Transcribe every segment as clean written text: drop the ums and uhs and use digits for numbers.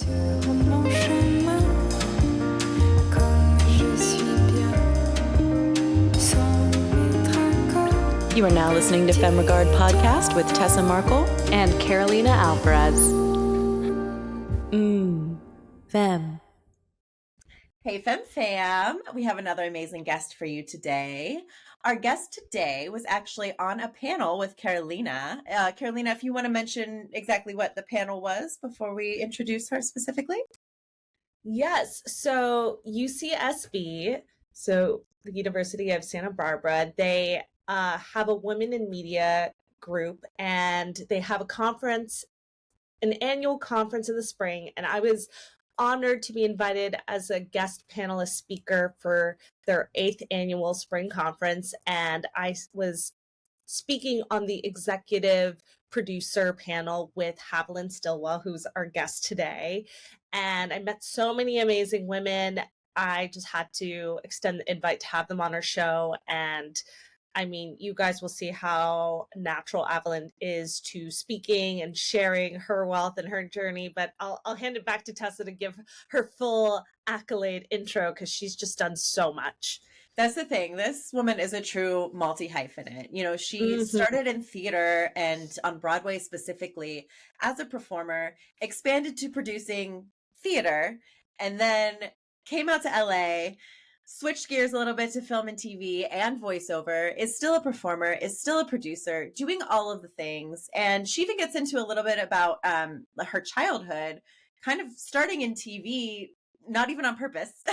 You are now listening to Femme Regard Podcast with Tessa Markle and Carolina Alvarez. Femme. Hey, Femme Fam. We have another amazing guest for you today. Our guest today was actually on a panel with Carolina. Carolina, if you want to mention exactly what the panel was before we introduce her specifically. Yes. So UCSB, so the University of Santa Barbara, they have a Women in Media group, and they have a conference, an annual conference in the spring. And I was honored to be invited as a guest panelist speaker for their 8th annual spring conference. And I was speaking on the executive producer panel with Haviland Stillwell, who's our guest today. And I met so many amazing women. I just had to extend the invite to have them on our show. And I mean, you guys will see how natural Haviland is to speaking and sharing her wealth and her journey. But I'll hand it back to Tessa to give her full accolade intro, because she's just done so much. That's the thing. This woman is a true multi-hyphenate. You know, she started in theater and on Broadway specifically as a performer, expanded to producing theater, and then came out to LA, switched gears a little bit to film and TV and voiceover, is still a performer, is still a producer, doing all of the things. And she even gets into a little bit about her childhood, kind of starting in TV, not even on purpose.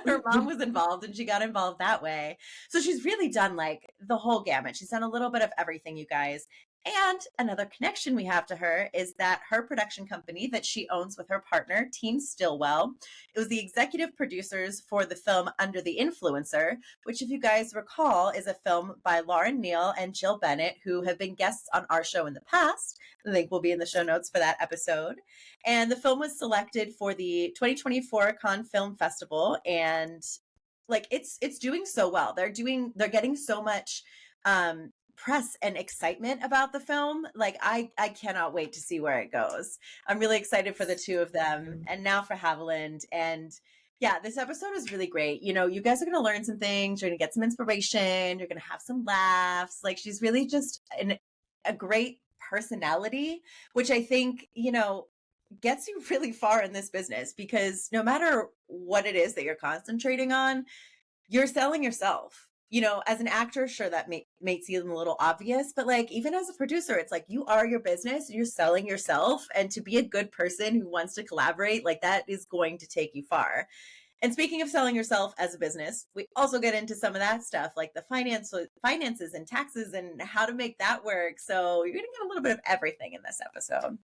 Her mom was involved and she got involved that way. So she's really done like the whole gamut. She's done a little bit of everything, you guys. And another connection we have to her is that her production company that she owns with her partner, Team Stillwell, it was the executive producers for the film Under the Influencer, which, if you guys recall, is a film by Lauren Neal and Jill Bennett, who have been guests on our show in the past. The link will be in the show notes for that episode. And the film was selected for the 2024 Cannes Film Festival, and like it's doing so well. They're getting so much press and excitement about the film. Like I cannot wait to see where it goes. I'm really excited for the two of them, and now for Haviland. And yeah, this episode is really great. You know, you guys are going to learn some things. You're going to get some inspiration. You're going to have some laughs. Like, she's really just a great personality, which I think, you know, gets you really far in this business, because no matter what it is that you're concentrating on, you're selling yourself. You know, as an actor, sure, that may seem a little obvious, but like, even as a producer, it's like, you are your business, you're selling yourself, and to be a good person who wants to collaborate, like, that is going to take you far. And speaking of selling yourself as a business, we also get into some of that stuff, like the finances and taxes and how to make that work. So you're going to get a little bit of everything in this episode.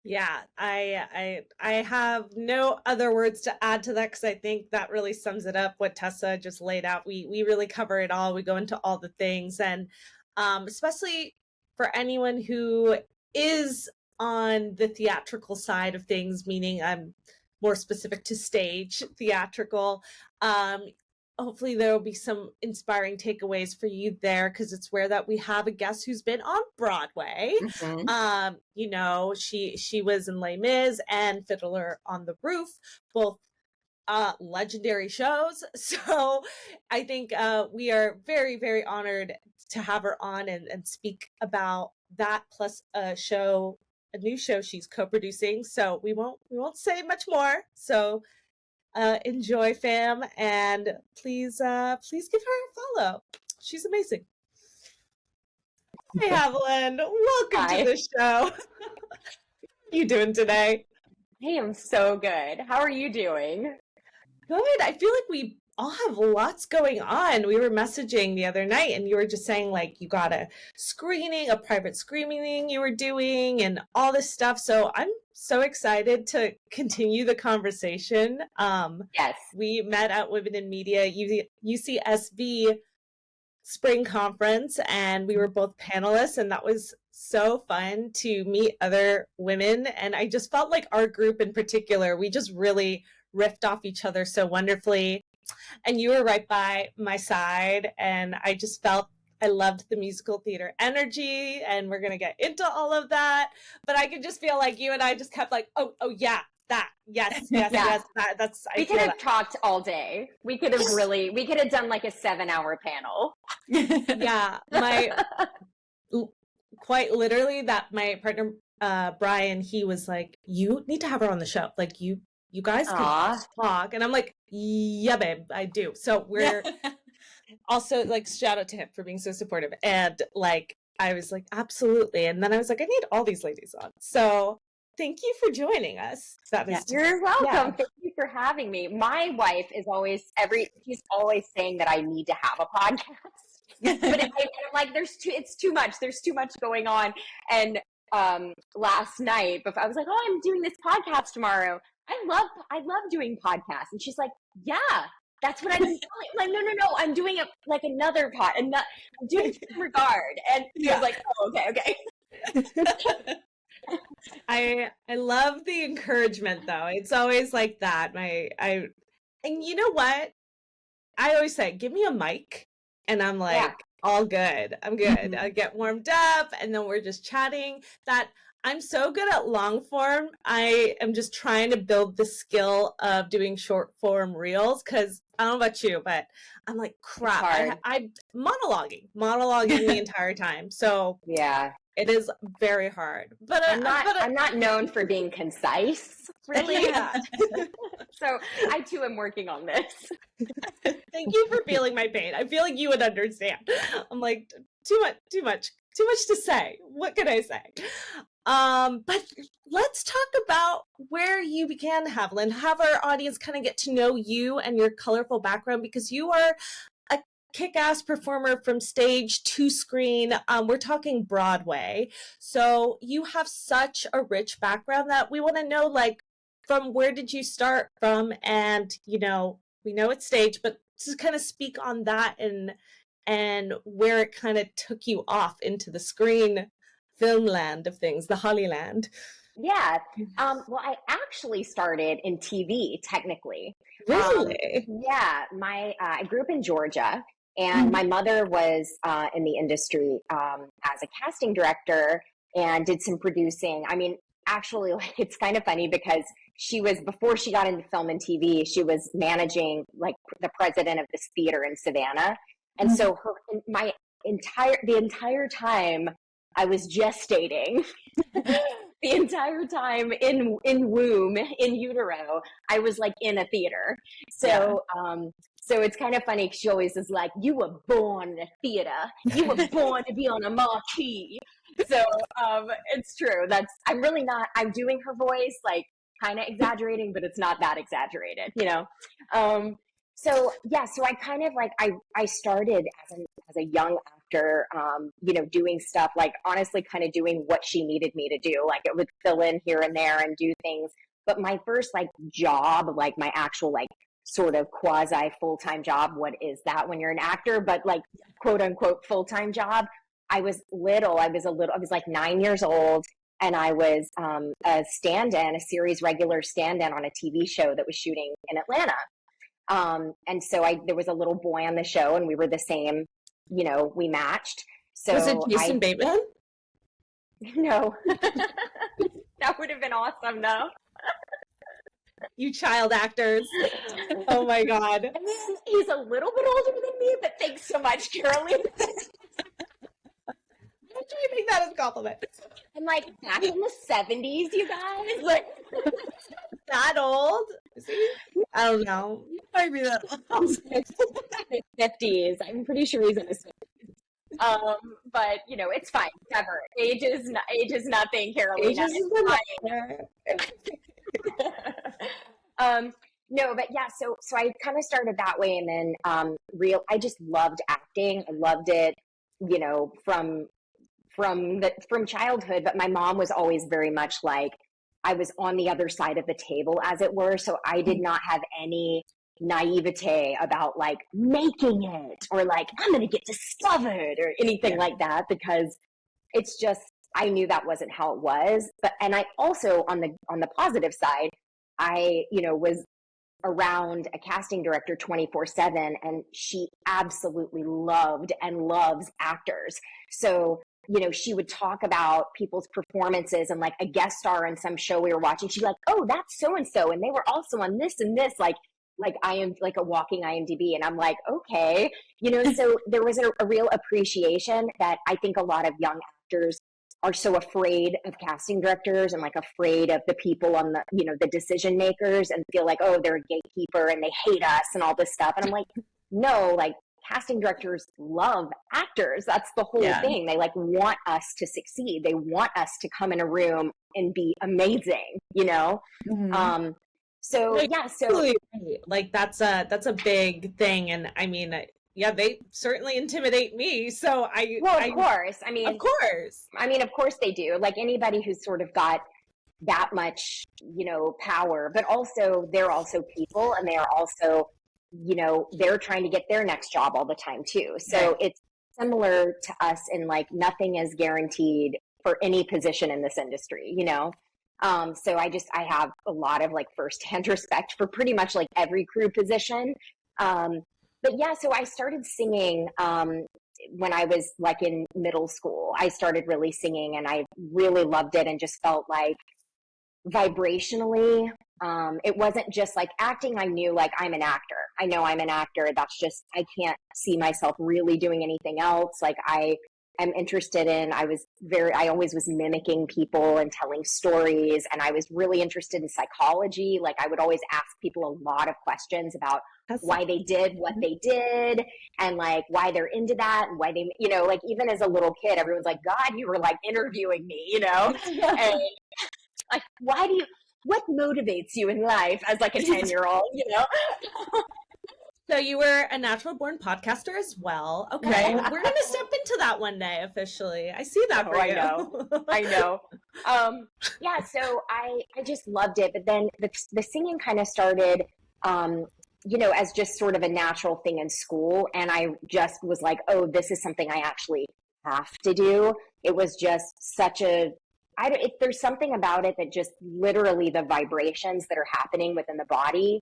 Yeah, I have no other words to add to that, because I think that really sums it up, what Tessa just laid out. We really cover it all. We go into all the things, and especially for anyone who is on the theatrical side of things, meaning I'm more specific to stage theatrical. Hopefully there will be some inspiring takeaways for you there, because it's where that we have a guest who's been on Broadway. You know, she was in Les Mis and Fiddler on the Roof, both legendary shows. So I think we are very, very honored to have her on and speak about that, plus a new show she's co-producing. So we won't say much more. So enjoy, fam, and please give her a follow. She's amazing. Hey, Haviland, welcome to the show. How are you doing today? Hey, I'm so good. How are you doing? Good. I feel like we all have lots going on. We were messaging the other night, and you were just saying, like, you got a private screening you were doing, and all this stuff. So I'm so excited to continue the conversation. Yes. We met at Women in Media UCSB Spring Conference, and we were both panelists, and that was so fun to meet other women. And I just felt like our group in particular, we just really riffed off each other so wonderfully. And you were right by my side, and I just felt I loved the musical theater energy, and we're going to get into all of that. But I could just feel like you and I just kept like, oh yeah, Yes, Yeah. that's, I We feel could have that. talked all day. We could have done like a 7-hour panel. Yeah, quite literally that my partner, Brian, he was like, you need to have her on the show. Like you guys could Aw. talk. And I'm like, yeah, babe, I do. So we're also like, shout out to him for being so supportive. And like, I was like, absolutely. And then I was like, I need all these ladies on. So thank you for joining us. That is You're welcome. Yeah. Thank you for having me. My wife is always she's always saying that I need to have a podcast. But I'm like, it's too much. There's too much going on. And last night, before I was like, oh, I'm doing this podcast tomorrow. I love doing podcasts. And she's like, yeah, that's what I've been doing. I'm like, no, I'm doing it like another I'm doing Film Regard. And she was like, oh, okay. I love the encouragement though. It's always like that. And you know what? I always say, give me a mic and I'm like, all good. I'm good. Mm-hmm. I get warmed up and then we're just chatting. That I'm so good at long form. I am just trying to build the skill of doing short form reels because I don't know about you, but I'm like, crap. I'm monologuing the entire time. So Yeah. it is very hard, but I'm not known for being concise, really. Yeah. So I too am working on this. Thank you for feeling my pain. I feel like you would understand. I'm like, too much to say. What can I say? But let's talk about where you began, Haviland. Have our audience kind of get to know you and your colorful background because you are a kick-ass performer from stage to screen. We're talking Broadway. So you have such a rich background that we want to know, like, from where did you start from? And, you know, we know it's stage, but to kind of speak on that and where it kind of took you off into the screen film land of things, the Hollyland. Yeah. Well, I actually started in TV, technically. Really? Yeah. I grew up in Georgia, and my mother was in the industry as a casting director and did some producing. I mean, actually, like, it's kind of funny because before she got into film and TV, she was managing like the president of this theater in Savannah. And so the entire time I was gestating, the entire time in womb, in utero, I was like in a theater. So, so it's kind of funny. She always is like, you were born in a theater. You were born to be on a marquee. So, it's true. I'm doing her voice, like kind of exaggerating, but it's not that exaggerated, you know? So I kind of like, I started as a young actor, you know, doing stuff like honestly kind of doing what she needed me to do. Like it would fill in here and there and do things. But my first like job, like my actual like sort of quasi full-time job, what is that when you're an actor, but like quote unquote full-time job. I was like 9 years old. And I was a series regular stand-in on a TV show that was shooting in Atlanta. And so there was a little boy on the show and we were the same, you know, we matched. So was it Jason Bateman? No. That would have been awesome, though. You child actors. Oh my God. I mean, he's a little bit older than me, but thanks so much, Caroline. I'm trying to make that as a compliment. And like back in the 70s, you guys, like that old? Is he? I don't know. Might be that old. 50s. I'm pretty sure he's in his 50s. But you know, it's fine. Never. Age is nothing, Carolina. No, but yeah, so I kind of started that way, and then I just loved acting. I loved it, you know, from childhood. But my mom was always very much like, I was on the other side of the table, as it were. So I did not have any naivete about like making it or like I'm going to get discovered or anything like that, because it's just, I knew that wasn't how it was. And I also, on the positive side, I, you know, was around a casting director 24/7, and she absolutely loved and loves actors. So she would talk about people's performances and like a guest star in some show we were watching. She'd be like, oh, that's so-and-so. And they were also on this and this, like I am like a walking IMDb. And I'm like, okay, so there was a real appreciation that I think a lot of young actors are so afraid of casting directors and like afraid of the people on the, the decision makers, and feel like, oh, they're a gatekeeper and they hate us and all this stuff. And I'm like, no, like casting directors love actors. That's the whole thing. They like want us to succeed. They want us to come in a room and be amazing, Mm-hmm. So yeah, so like that's a big thing. And I mean, yeah, they certainly intimidate me. So of course. Of course they do. Like anybody who's sort of got that much, power, but also they're also people, and they are also, they're trying to get their next job all the time too. So it's similar to us in like nothing is guaranteed for any position in this industry, So I have a lot of like firsthand respect for pretty much like every crew position. But yeah, so I started singing when I was like in middle school. I started really singing, and I really loved it, and just felt like vibrationally, it wasn't just like acting. I knew like I'm an actor. I know I'm an actor. That's just, I can't see myself really doing anything else. Like I am interested in, I always was mimicking people and telling stories. And I was really interested in psychology. Like I would always ask people a lot of questions about why they did what they did, and like why they're into that, and why they, like even as a little kid, everyone's like, God, you were like interviewing me, and like, what motivates you in life as like a 10-year-old, So you were a natural born podcaster as well. Okay. We're going to step into that one day officially. I see that for you. I know. Yeah. So I just loved it. But then the singing kind of started, as just sort of a natural thing in school. And I just was like, oh, this is something I actually have to do. It was just such there's something about it that just literally the vibrations that are happening within the body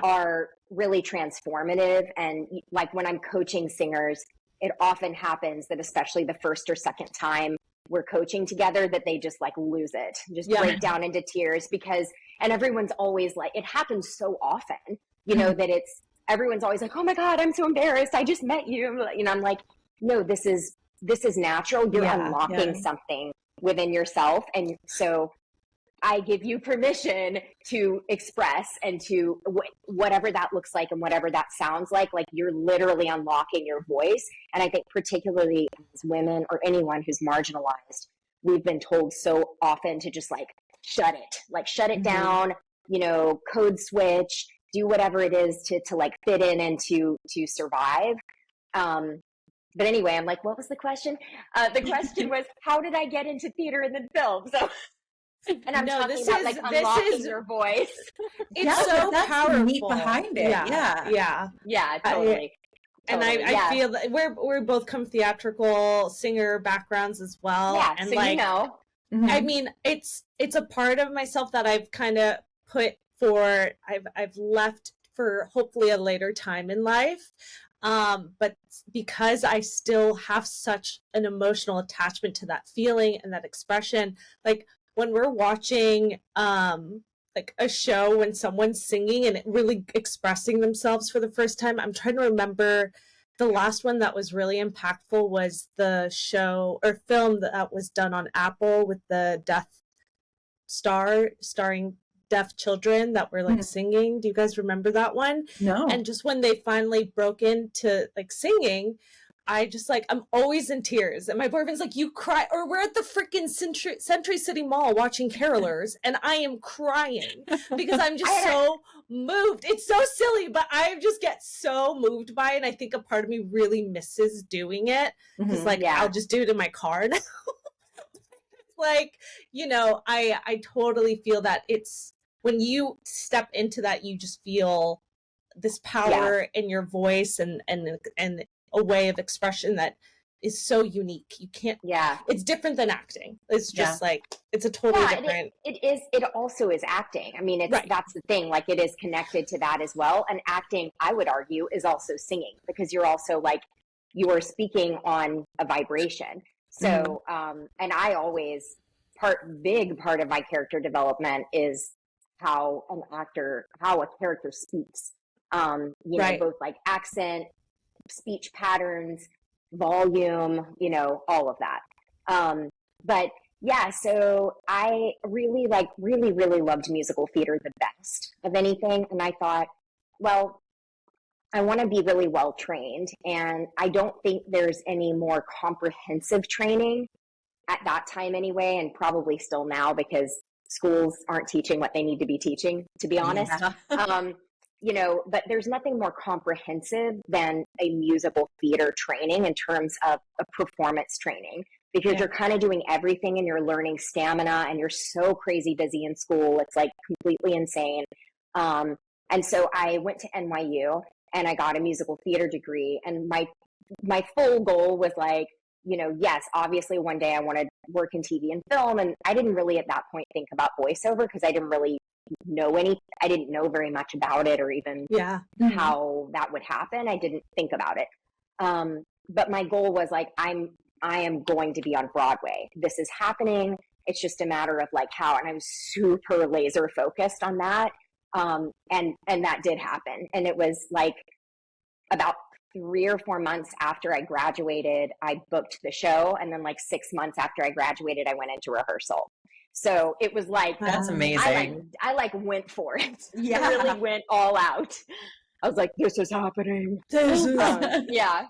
are really transformative. And like when I'm coaching singers, it often happens that especially the first or second time we're coaching together, that they just like lose it, just break down into tears, and everyone's always like, it happens so often, that everyone's always like, oh my God, I'm so embarrassed. I just met you. I'm like, no, this is natural. You're unlocking something within yourself. And so I give you permission to express, and to whatever that looks like and whatever that sounds like you're literally unlocking your voice. And I think particularly as women, or anyone who's marginalized, we've been told so often to just like shut it down, code switch, do whatever it is to like fit in and to survive. But anyway, I'm like, what was the question? The question was, how did I get into theater and then film? So, and I'm talking about like unlocking your voice. It's so that's powerful. The meat behind it. Yeah, totally. And I feel that we're both come theatrical singer backgrounds as well. Yeah, and so like, I mean, it's a part of myself that I've kind of put for, I've left for hopefully a later time in life. But because I still have such an emotional attachment to that feeling and that expression, like when we're watching like a show, when someone's singing and really expressing themselves for the first time, I'm trying to remember the last one that was really impactful was the show or film that was done on Apple with the starring deaf children that were like singing. Do you guys remember that one? No. And just when they finally broke into like singing, I just like, I'm always in tears. And my boyfriend's like, you cry, or we're at the freaking Century City Mall watching Carolers, and I am crying because I'm just so moved. It's so silly, but I just get so moved by it. And I think a part of me really misses doing it because I'll just do it in my car now. Like, I totally feel that it's when you step into that, you just feel this power in your voice and a way of expression that is so unique. You can't, it's different than acting. It's just like, it's a totally different. It also is acting. I mean, that's the thing, like it is connected to that as well. And acting, I would argue, is also singing, because you're also like, you are speaking on a vibration. So, and I always big part of my character development is how how a character speaks. You know, both like accent, speech patterns, volume, you know, all of that. But yeah, so I really really loved musical theater the best of anything. And I thought, well, I want to be really well trained. And I don't think there's any more comprehensive training at that time anyway, and probably still now, because schools aren't teaching what they need to be teaching, to be honest. Yeah. You know, but there's nothing more comprehensive than a musical theater training in terms of a performance training, because you're kind of doing everything and you're learning stamina, and you're so crazy busy in school. It's like completely insane. And so I went to NYU and I got a musical theater degree, and my full goal was like, you know, yes, obviously one day I want to work in TV and film. And I didn't really at that point think about voiceover, because I didn't really I didn't know very much about it, or even how that would happen. I didn't think about it. But my goal was like, I am going to be on Broadway. This is happening. It's just a matter of like how, and I'm super laser focused on that. And that did happen. And it was like about 3 or 4 months after I graduated, I booked the show. And then like 6 months after I graduated, I went into rehearsal. So it was like, that's amazing. I went for it. Yeah. I really went all out. I was like, this is happening. Yeah.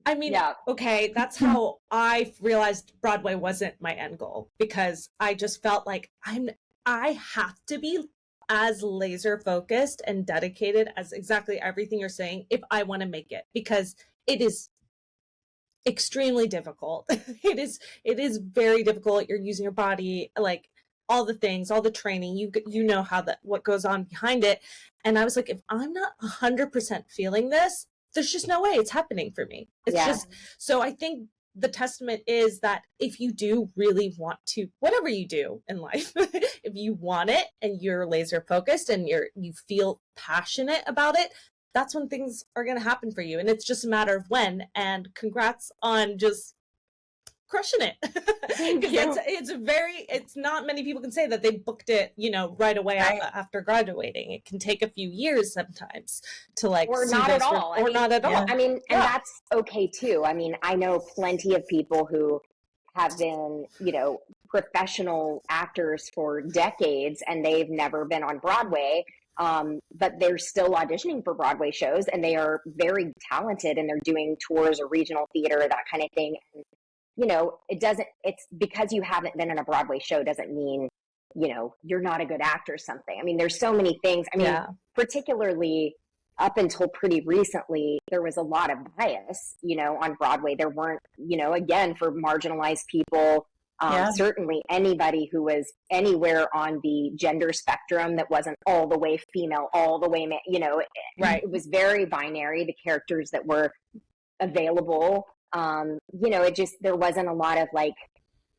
I mean, okay, that's how I realized Broadway wasn't my end goal, because I just felt like I have to be as laser focused and dedicated as exactly everything you're saying if I want to make it, because it is extremely difficult. It is very difficult. You're using your body, like all the things, all the training, you know what goes on behind it. And I was like, if I'm not 100% feeling this, there's just no way it's happening for me. It's just, so I think the testament is that if you do really want to, whatever you do in life, if you want it and you're laser focused and you feel passionate about it, that's when things are going to happen for you. And it's just a matter of when. And congrats on just crushing it. It's not many people can say that they booked it, you know, right away after graduating. It can take a few years sometimes to like, or not at all. Not at all. I mean, and that's okay too. I mean, I know plenty of people who have been, you know, professional actors for decades, and they've never been on Broadway. But they're still auditioning for Broadway shows, and they are very talented, and they're doing tours or regional theater, that kind of thing. And, you know, it's because you haven't been in a Broadway show doesn't mean, you know, you're not a good actor or something. I mean, there's so many things. I mean, particularly up until pretty recently, there was a lot of bias, you know, on Broadway. There weren't, you know, again, for marginalized people, certainly anybody who was anywhere on the gender spectrum that wasn't all the way female, all the way, you know, it was very binary, the characters that were available. You know, there wasn't a lot of like,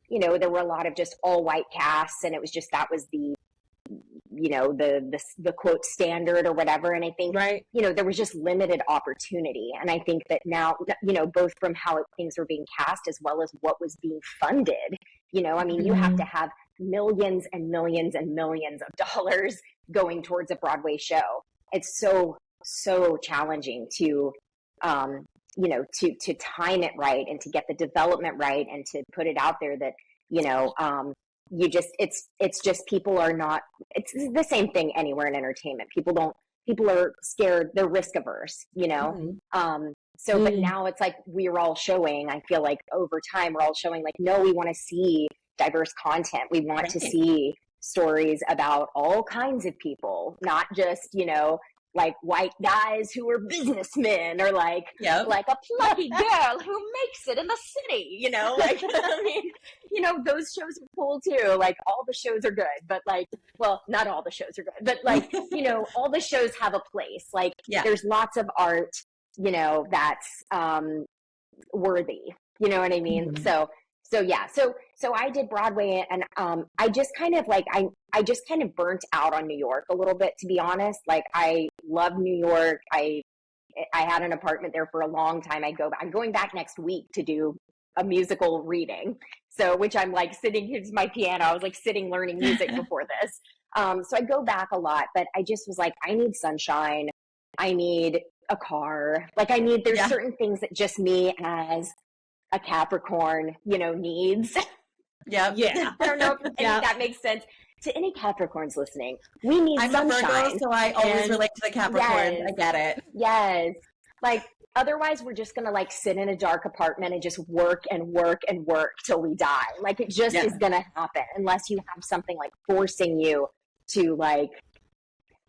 you know, there were a lot of just all white casts, and it was just, that was the, you know, the quote standard or whatever. And I think, you know, there was just limited opportunity. And I think that now, you know, both from how things were being cast as well as what was being funded, you know, I mean, you have to have millions and millions and millions of dollars going towards a Broadway show. It's so challenging to, you know, to time it right, and to get the development right, and to put it out there that, you know, it's just people are not, it's the same thing anywhere in entertainment. People are scared, they're risk averse, you know? But now it's like, we're all showing, I feel like over time, we're all showing like, no, we want to see diverse content. We want to see stories about all kinds of people, not just, you know, like white guys who are businessmen, or like a plucky girl who makes it in the city, you know, like, I mean, you know, those shows are cool too. Like, all the shows are good, but like, well, not all the shows are good, but like, you know, all the shows have a place. Like, there's lots of art, you know, that's worthy, you know what I mean? So I did Broadway, and I just kind of like, I just kind of burnt out on New York a little bit, to be honest. Like, I love New York. I had an apartment there for a long time. I'm going back next week to do a musical reading. So, which I'm like sitting, here's my piano. I was like sitting learning music before this. So I go back a lot, but I just was like, I need sunshine. I need a car. Like there's certain things that just me as a Capricorn, needs. Yeah. I don't know if any of that makes sense to any Capricorns listening. We need sunshine. I'm a Virgo, so I always relate to the Capricorn. Yes, I get it. Yes. Like, otherwise we're just going to like sit in a dark apartment and just work and work and work till we die. Like, it just is going to happen unless you have something like forcing you to like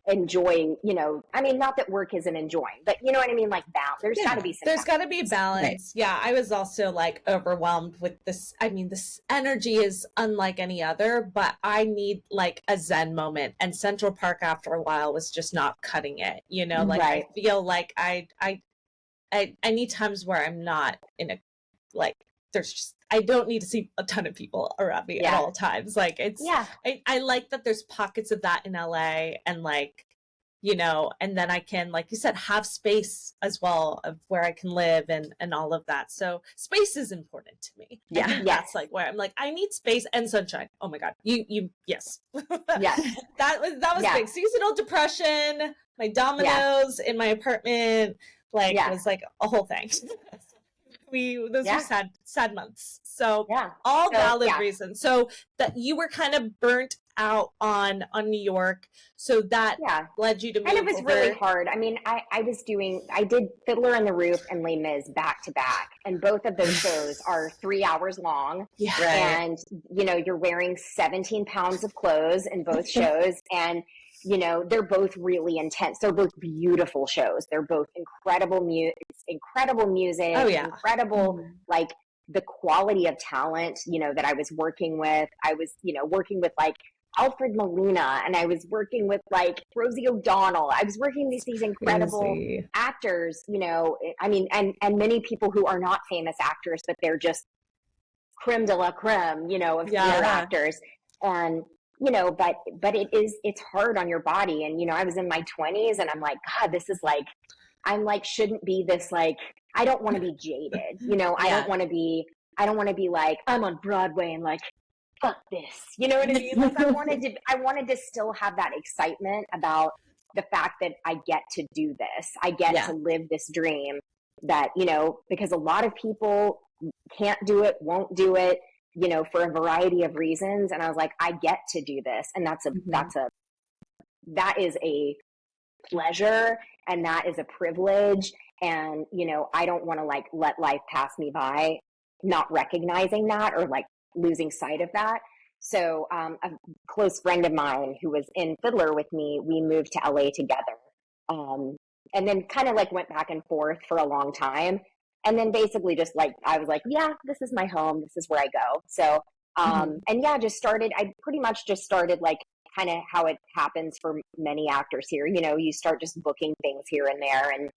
enjoy, not that work isn't enjoying, but you know what I mean? Like, balance. There's got to be some There's got to be balance. Right. Yeah, I was also like overwhelmed with this. I mean, this energy is unlike any other, but I need like a Zen moment. And Central Park after a while was just not cutting it. Like Right. I feel like I need times where I'm not in a like. There's just I don't need to see a ton of people around me at all times. Like it's I like that there's pockets of that in LA and like, and then I can, like you said, have space as well of where I can live and all of that. So space is important to me. Yeah. That's like where I'm like, I need space and sunshine. Oh my God. Yes. Yes. That was big. Seasonal depression, my dominoes in my apartment, was like a whole thing. Those were sad months. So all valid reasons. So that you were kind of burnt out on New York. So that led you to move. And it was over. really hard. I mean, I did Fiddler on the Roof and Les Mis back to back. And both of those shows are 3 hours long. Yeah. Right. And, you're wearing 17 pounds of clothes in both shows. And, they're both really intense. They're both beautiful shows. They're both incredible music, Oh, yeah. incredible, like the quality of talent, that I was working with. I was, working with like Alfred Molina, and I was working with like Rosie O'Donnell. I was working with these incredible actors, I mean, and many people who are not famous actors, but they're just creme de la creme, of theater actors. And, but it's hard on your body. And, I was in my 20s and I'm like, God, this is like, I'm like, shouldn't be this, like, I don't want to be jaded, I don't want to be like, I'm on Broadway and like, fuck this, you know what I mean? Like, I wanted to still have that excitement about the fact that I get to do this. I get to live this dream that, because a lot of people can't do it, won't do it, for a variety of reasons. And I was like, I get to do this. And that is a pleasure, and that is a privilege. And, I don't want to like let life pass me by not recognizing that or like losing sight of that. So a close friend of mine who was in Fiddler with me, we moved to LA together. And then kind of like went back and forth for a long time. And then basically just like, I was like, yeah, this is my home. This is where I go. So, and I pretty much just started like kind of how it happens for many actors here. You start just booking things here and there, and,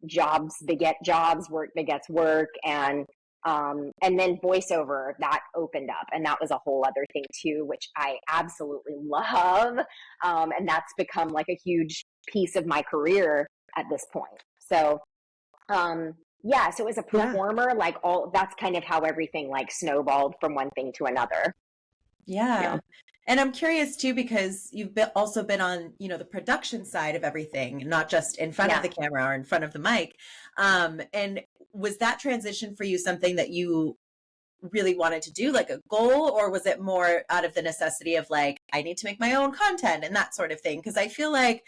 jobs beget jobs, work begets work. And then voiceover, that opened up, and that was a whole other thing too, which I absolutely love. And that's become like a huge piece of my career at this point. So, so as a performer, like that's kind of how everything like snowballed from one thing to another. Yeah. And I'm curious too, because you've also been on, the production side of everything, not just in front of the camera or in front of the mic. And was that transition for you something that you really wanted to do, like a goal, or was it more out of the necessity of like, I need to make my own content and that sort of thing? Because I feel like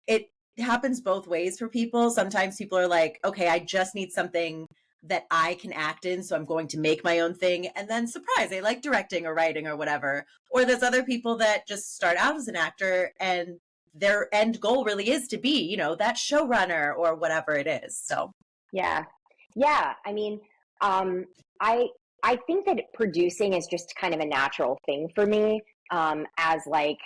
it happens both ways for people. Sometimes people are like, okay, I just need something that I can act in, so I'm going to make my own thing. And then surprise, they like directing or writing or whatever. Or there's other people that just start out as an actor and their end goal really is to be, that showrunner or whatever it is. So yeah. I mean, I think that producing is just kind of a natural thing for me. As like,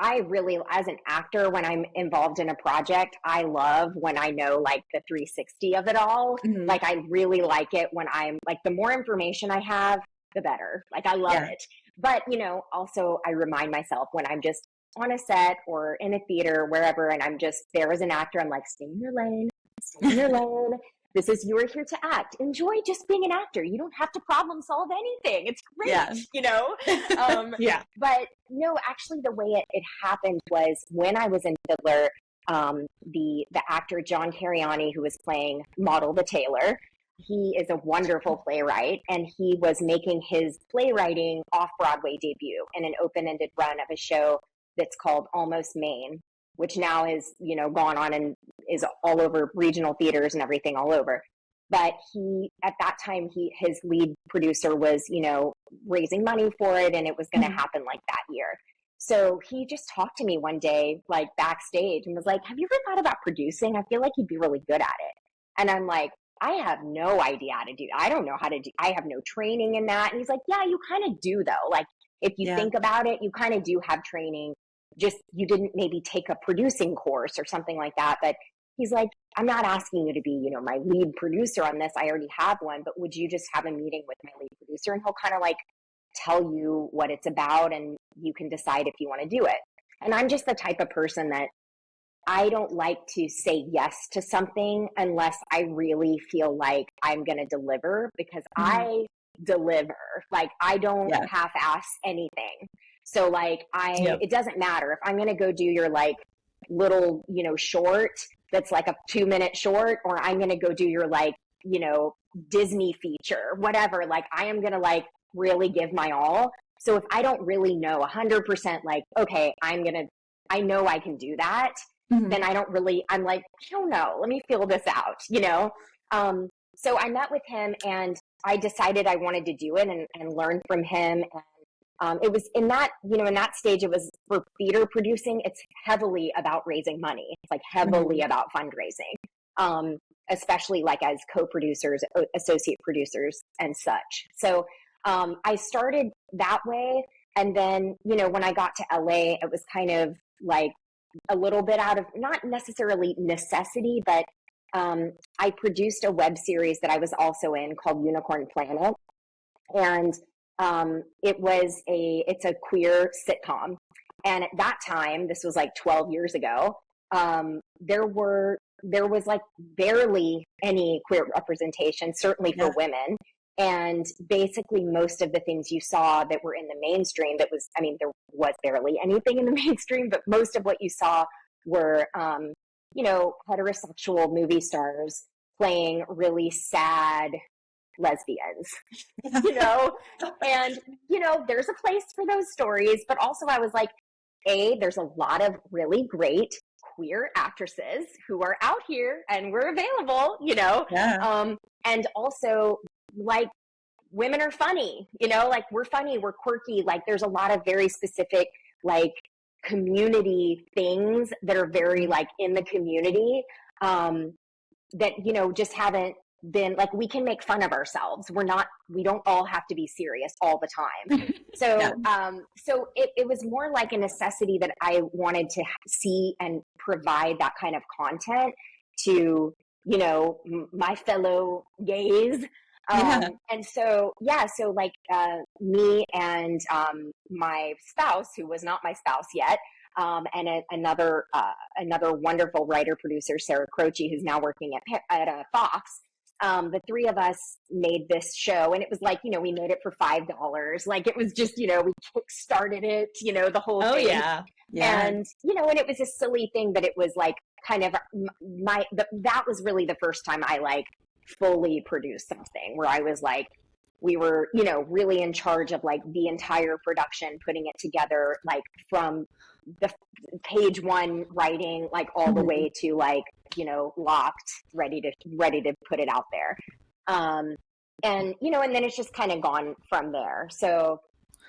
I really, as an actor, when I'm involved in a project, I love when I know like the 360 of it all. Mm-hmm. Like, I really like it when I'm like, the more information I have, the better. Like, I love it. But, also I remind myself when I'm just on a set or in a theater, wherever, and I'm just there as an actor, I'm like, stay in your lane, this is, you're here to act. Enjoy just being an actor. You don't have to problem solve anything. It's great, Yeah. you know? Yeah. But no, actually the way it happened was when I was in Fiddler, the actor John Cariani, who was playing Model the Tailor, he is a wonderful playwright, and he was making his playwriting off-Broadway debut in an open-ended run of a show that's called Almost Maine, which now is, you know, gone on and is all over regional theaters and everything all over. But he, at that time, his lead producer was, you know, raising money for it, and it was going to happen like that year. So he just talked to me one day, like backstage, and was like, have you ever thought about producing? I feel like you'd be really good at it. And I'm like, I have no idea how to do. I don't know how to do. I have no training in that. And he's like, yeah, you kind of do though. Like if you think about it, you kind of do have training. Just you didn't maybe take a producing course or something like that. But he's like, I'm not asking you to be, you know, my lead producer on this. I already have one. But would you just have a meeting with my lead producer, and he'll kind of like tell you what it's about, and you can decide if you want to do it. And I'm just the type of person that I don't like to say yes to something unless I really feel like I'm going to deliver, because I deliver. Like I don't half-ass anything. So like it doesn't matter if I'm going to go do your like little, you know, short that's like a 2-minute short, or I'm going to go do your like, you know, Disney feature, whatever. Like I am going to like really give my all. So if I don't really know 100%, like, okay, I know I can do that, then I'm like, I don't know, let me feel this out, you know? So I met with him, and I decided I wanted to do it and learn from him. And it was in that, you know, in that stage, it was for theater producing. It's heavily about raising money. It's like heavily about fundraising, especially like as co-producers, associate producers and such. So I started that way. And then, you know, when I got to LA, it was kind of like a little bit out of not necessarily necessity, but I produced a web series that I was also in called Unicorn Planet. And it's a queer sitcom. And at that time, this was like 12 years ago, there was like barely any queer representation, certainly for women. And basically most of the things you saw that were in the mainstream, there was barely anything in the mainstream, but most of what you saw were, you know, heterosexual movie stars playing really sad lesbians, you know? And, you know, there's a place for those stories, but also I was like, there's a lot of really great queer actresses who are out here and we're available, you know? And also, like, women are funny, you know, like we're funny, we're quirky. Like there's a lot of very specific, like community things that are very like in the community, that, you know, just haven't been like, we can make fun of ourselves. We don't all have to be serious all the time. So, so it was more like a necessity that I wanted to see and provide that kind of content to, you know, my fellow gays. And so, so like, me and, my spouse, who was not my spouse yet, and another wonderful writer producer, Sarah Croce, who's now working at Fox. The three of us made this show, and it was like, you know, we made it for $5. Like it was just, you know, we kickstarted it, you know, the whole thing. And, you know, and it was a silly thing, but it was like kind of that was really the first time I like fully produced something where I was like, we were, you know, really in charge of like the entire production, putting it together, like from the page one writing, like all the way to like, you know, locked, ready to put it out there. And, you know, and then it's just kind of gone from there. So,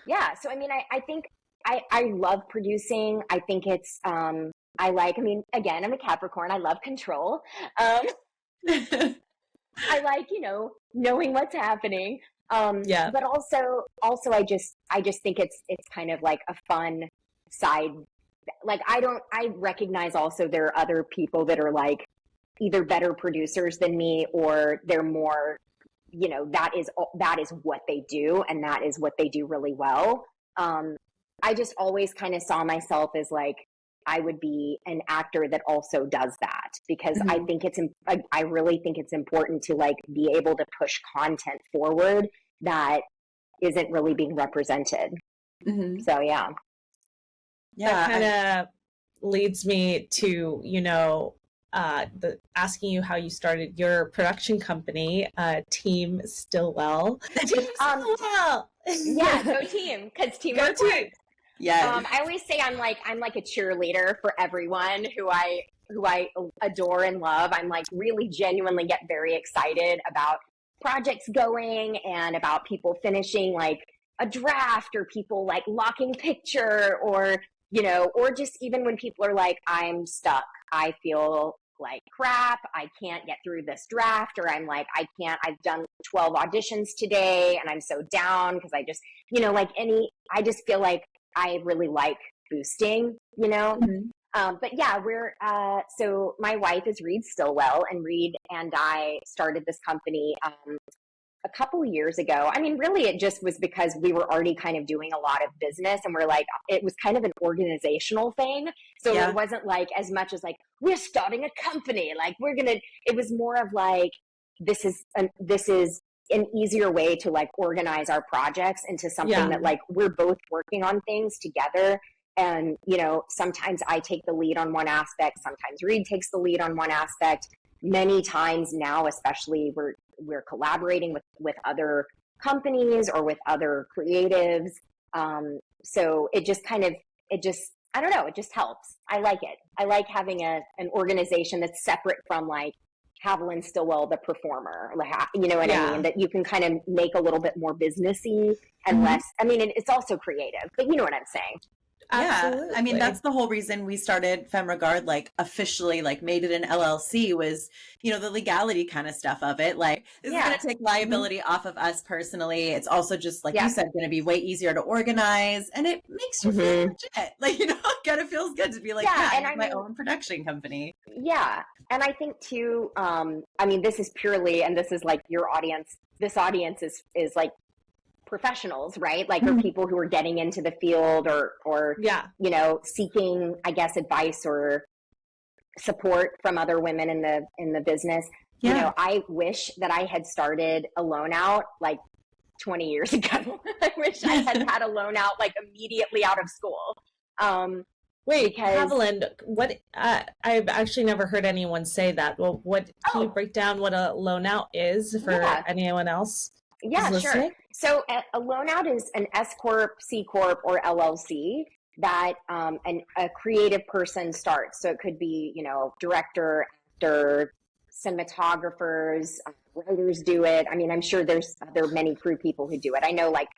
yeah. So, I mean, I think I love producing. I think it's, again, I'm a Capricorn. I love control. I like, you know, knowing what's happening. But also I just think it's kind of like a fun side. Like I recognize also there are other people that are like either better producers than me, or they're more, you know, that is what they do, and that is what they do really well. I just always kind of saw myself as like, I would be an actor that also does that, because I think I really think it's important to like be able to push content forward that isn't really being represented. So yeah. That kind of leads me to, asking you how you started your production company, Team Stillwell. Team Stillwell. Yeah, go team, because teamwork works. Yeah. I always say I'm like a cheerleader for everyone who I adore and love. I'm like really genuinely get very excited about projects going and about people finishing like a draft, or people like locking picture, or or just even when people are like, I'm stuck, I feel like crap, I can't get through this draft, or I'm like, I've done 12 auditions today and I'm so down because I just, I just feel like I really like boosting, but yeah, so my wife is Reed Stillwell, and Reed and I started this company a couple of years ago. I mean, really, it just was because we were already kind of doing a lot of business, and we're like, it was kind of an organizational thing. So it wasn't like as much as like, we're starting a company, like it was more of like, this is an easier way to like organize our projects into something that like we're both working on things together. And, sometimes I take the lead on one aspect, sometimes Reed takes the lead on one aspect. Many times now, especially, we're collaborating with other companies or with other creatives. So it just I don't know, it just helps. I like it. I like having an organization that's separate from like Haviland Stillwell, the performer, like, you know what I mean? That you can kind of make a little bit more businessy and less, I mean, it's also creative, but you know what I'm saying? Absolutely. Yeah, I mean, that's the whole reason we started FemRegard, like officially, like made it an LLC, was, the legality kind of stuff of it. Like, this is going to take liability off of us personally. It's also just, like you said, going to be way easier to organize, and it makes you feel legit. Like, kind of feels good to be like, and I have my own production company. Yeah. And I think too, I mean, this is purely, and this is like your audience, this audience is like professionals, right? Like, or people who are getting into the field or seeking, I guess, advice or support from other women in the business. I wish that I had started a loan out like 20 years ago. I wish I had a loan out like immediately out of school. Wait, Haviland, what? I've actually never heard anyone say that. Well, can you break down what a loan out is for anyone else? Yeah, sure. So a loan out is an S Corp, C Corp, or LLC that a creative person starts. So it could be, director, actor, cinematographers, writers do it. I mean, I'm sure there are many crew people who do it. I know like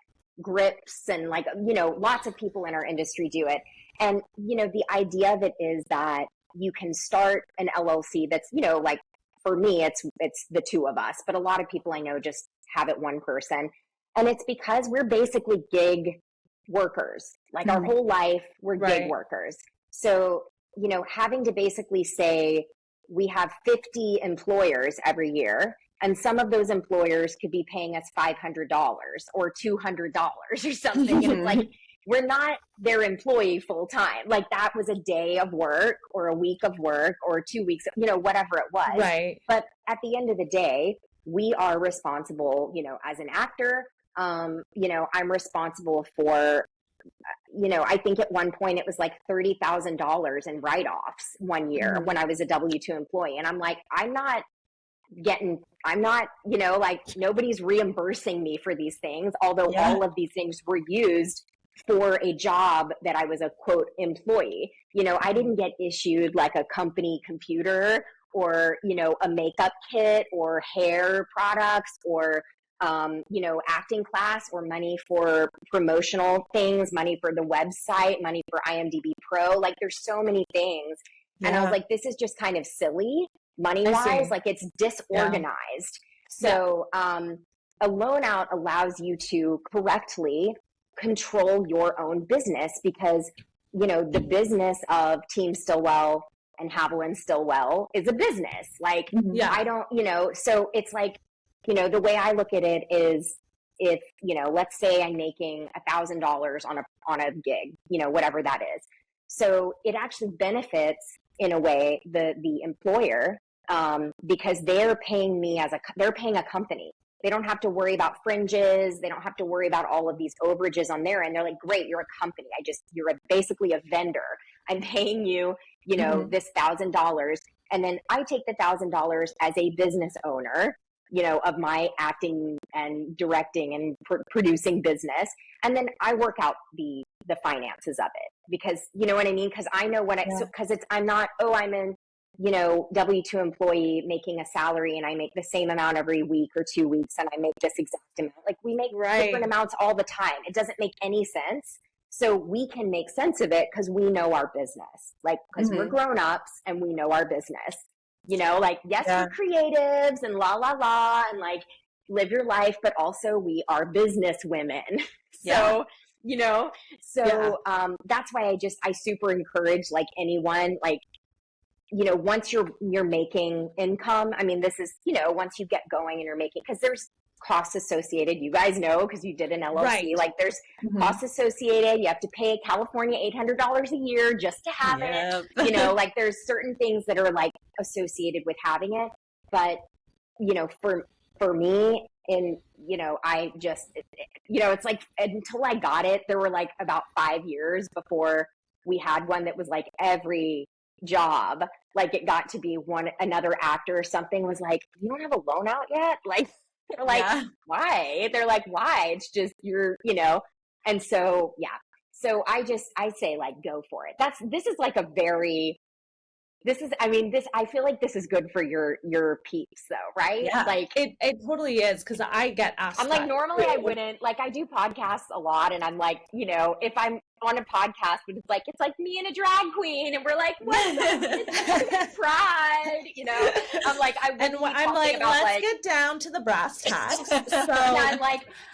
grips and like, lots of people in our industry do it. And, the idea of it is that you can start an LLC that's, like for me, it's the two of us, but a lot of people I know just have it one person. And it's because we're basically gig workers. Like our whole life, we're gig workers. So, having to basically say we have 50 employers every year, and some of those employers could be paying us $500 or $200 or something. And it's like, we're not their employee full time. Like that was a day of work or a week of work or 2 weeks, whatever it was. Right. But at the end of the day, we are responsible, as an actor, I'm responsible for, I think at one point it was like $30,000 in write-offs one year when I was a W-2 employee. And I'm like, like nobody's reimbursing me for these things, although all of these things were used for a job that I was a quote employee. I didn't get issued like a company computer or, a makeup kit or hair products or, acting class or money for promotional things, money for the website, money for IMDb Pro. Like there's so many things. And I was like, this is just kind of silly money-wise. Like it's disorganized. So a loan out allows you to correctly control your own business because, the business of Team Stillwell and Haviland Stillwell is a business. Like, I don't, so it's like, the way I look at it is if, let's say I'm making $1,000 on a gig, whatever that is. So it actually benefits in a way the employer, because they're paying me they're paying a company. They don't have to worry about fringes. They don't have to worry about all of these overages on their end. They're like, great, you're a company. You're basically a vendor. I'm paying you, this $1,000. And then I take the $1,000 as a business owner, of my acting and directing and producing business. And then I work out the finances of it, because you know what I mean? Because I know I'm not, I'm an, W-2 employee making a salary and I make the same amount every week or 2 weeks and I make this exact amount. Like we make different amounts all the time. It doesn't make any sense. So we can make sense of it because we know our business, because we're grown-ups and we know our business, yes, we're creatives and la, la, la, and live your life, but also we are business women. So, that's why I super encourage anyone, once you're making income, I mean, this is, once you get going and you're making, because there's costs associated, you guys know, because you did an LLC, there's costs associated. You have to pay California $800 a year just to have it, there's certain things that are associated with having it. But, for me, I just, it's until I got it, there were about 5 years before we had one that was every job, it got to be another actor or something was you don't have a loan out yet? They're why? They're why? It's just and so, so I say go for it. This is I feel like this is good for your peeps though, right? Yeah, it totally is, because I get asked. I'm normally I wouldn't, I do podcasts a lot, and I'm if I'm on a podcast, but it's me and a drag queen, and we're what's pride, I'm let's get down to the brass tacks. So yeah,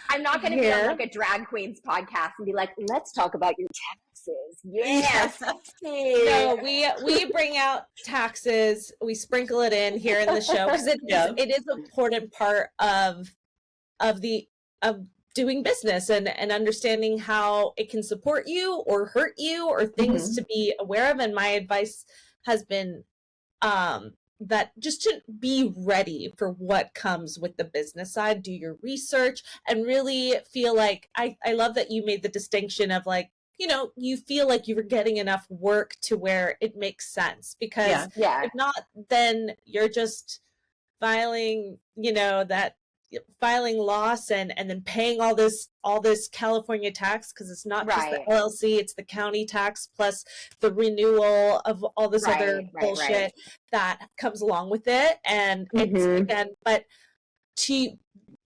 I'm not going to be on a drag queens podcast and be let's talk about your taxes. Yes. No, we bring out taxes. We sprinkle it in here in the show because it is an important part of doing business and understanding how it can support you or hurt you or things to be aware of. And my advice has been that just to be ready for what comes with the business side, do your research, and really feel I love that you made the distinction of you feel like you were getting enough work to where it makes sense, because if not, then you're just filing loss and then paying all this California tax, because it's not just the LLC, it's the county tax plus the renewal of all this other bullshit that comes along with it. And it's again, but to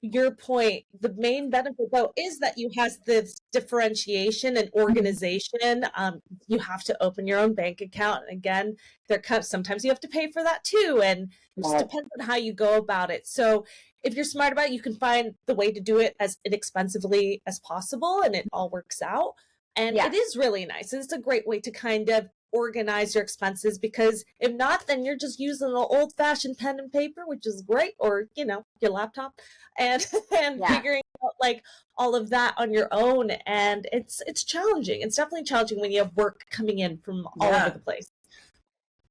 your point, the main benefit though is that you have this differentiation and organization. You have to open your own bank account, and again, sometimes you have to pay for that too, and it just depends on how you go about it. So if you're smart about it, you can find the way to do it as inexpensively as possible, and it all works out. And it is really nice. It's a great way to kind of organize your expenses, because if not, then you're just using the old-fashioned pen and paper, which is great, or your laptop, and figuring out all of that on your own. And it's challenging. It's definitely challenging when you have work coming in from all over the place.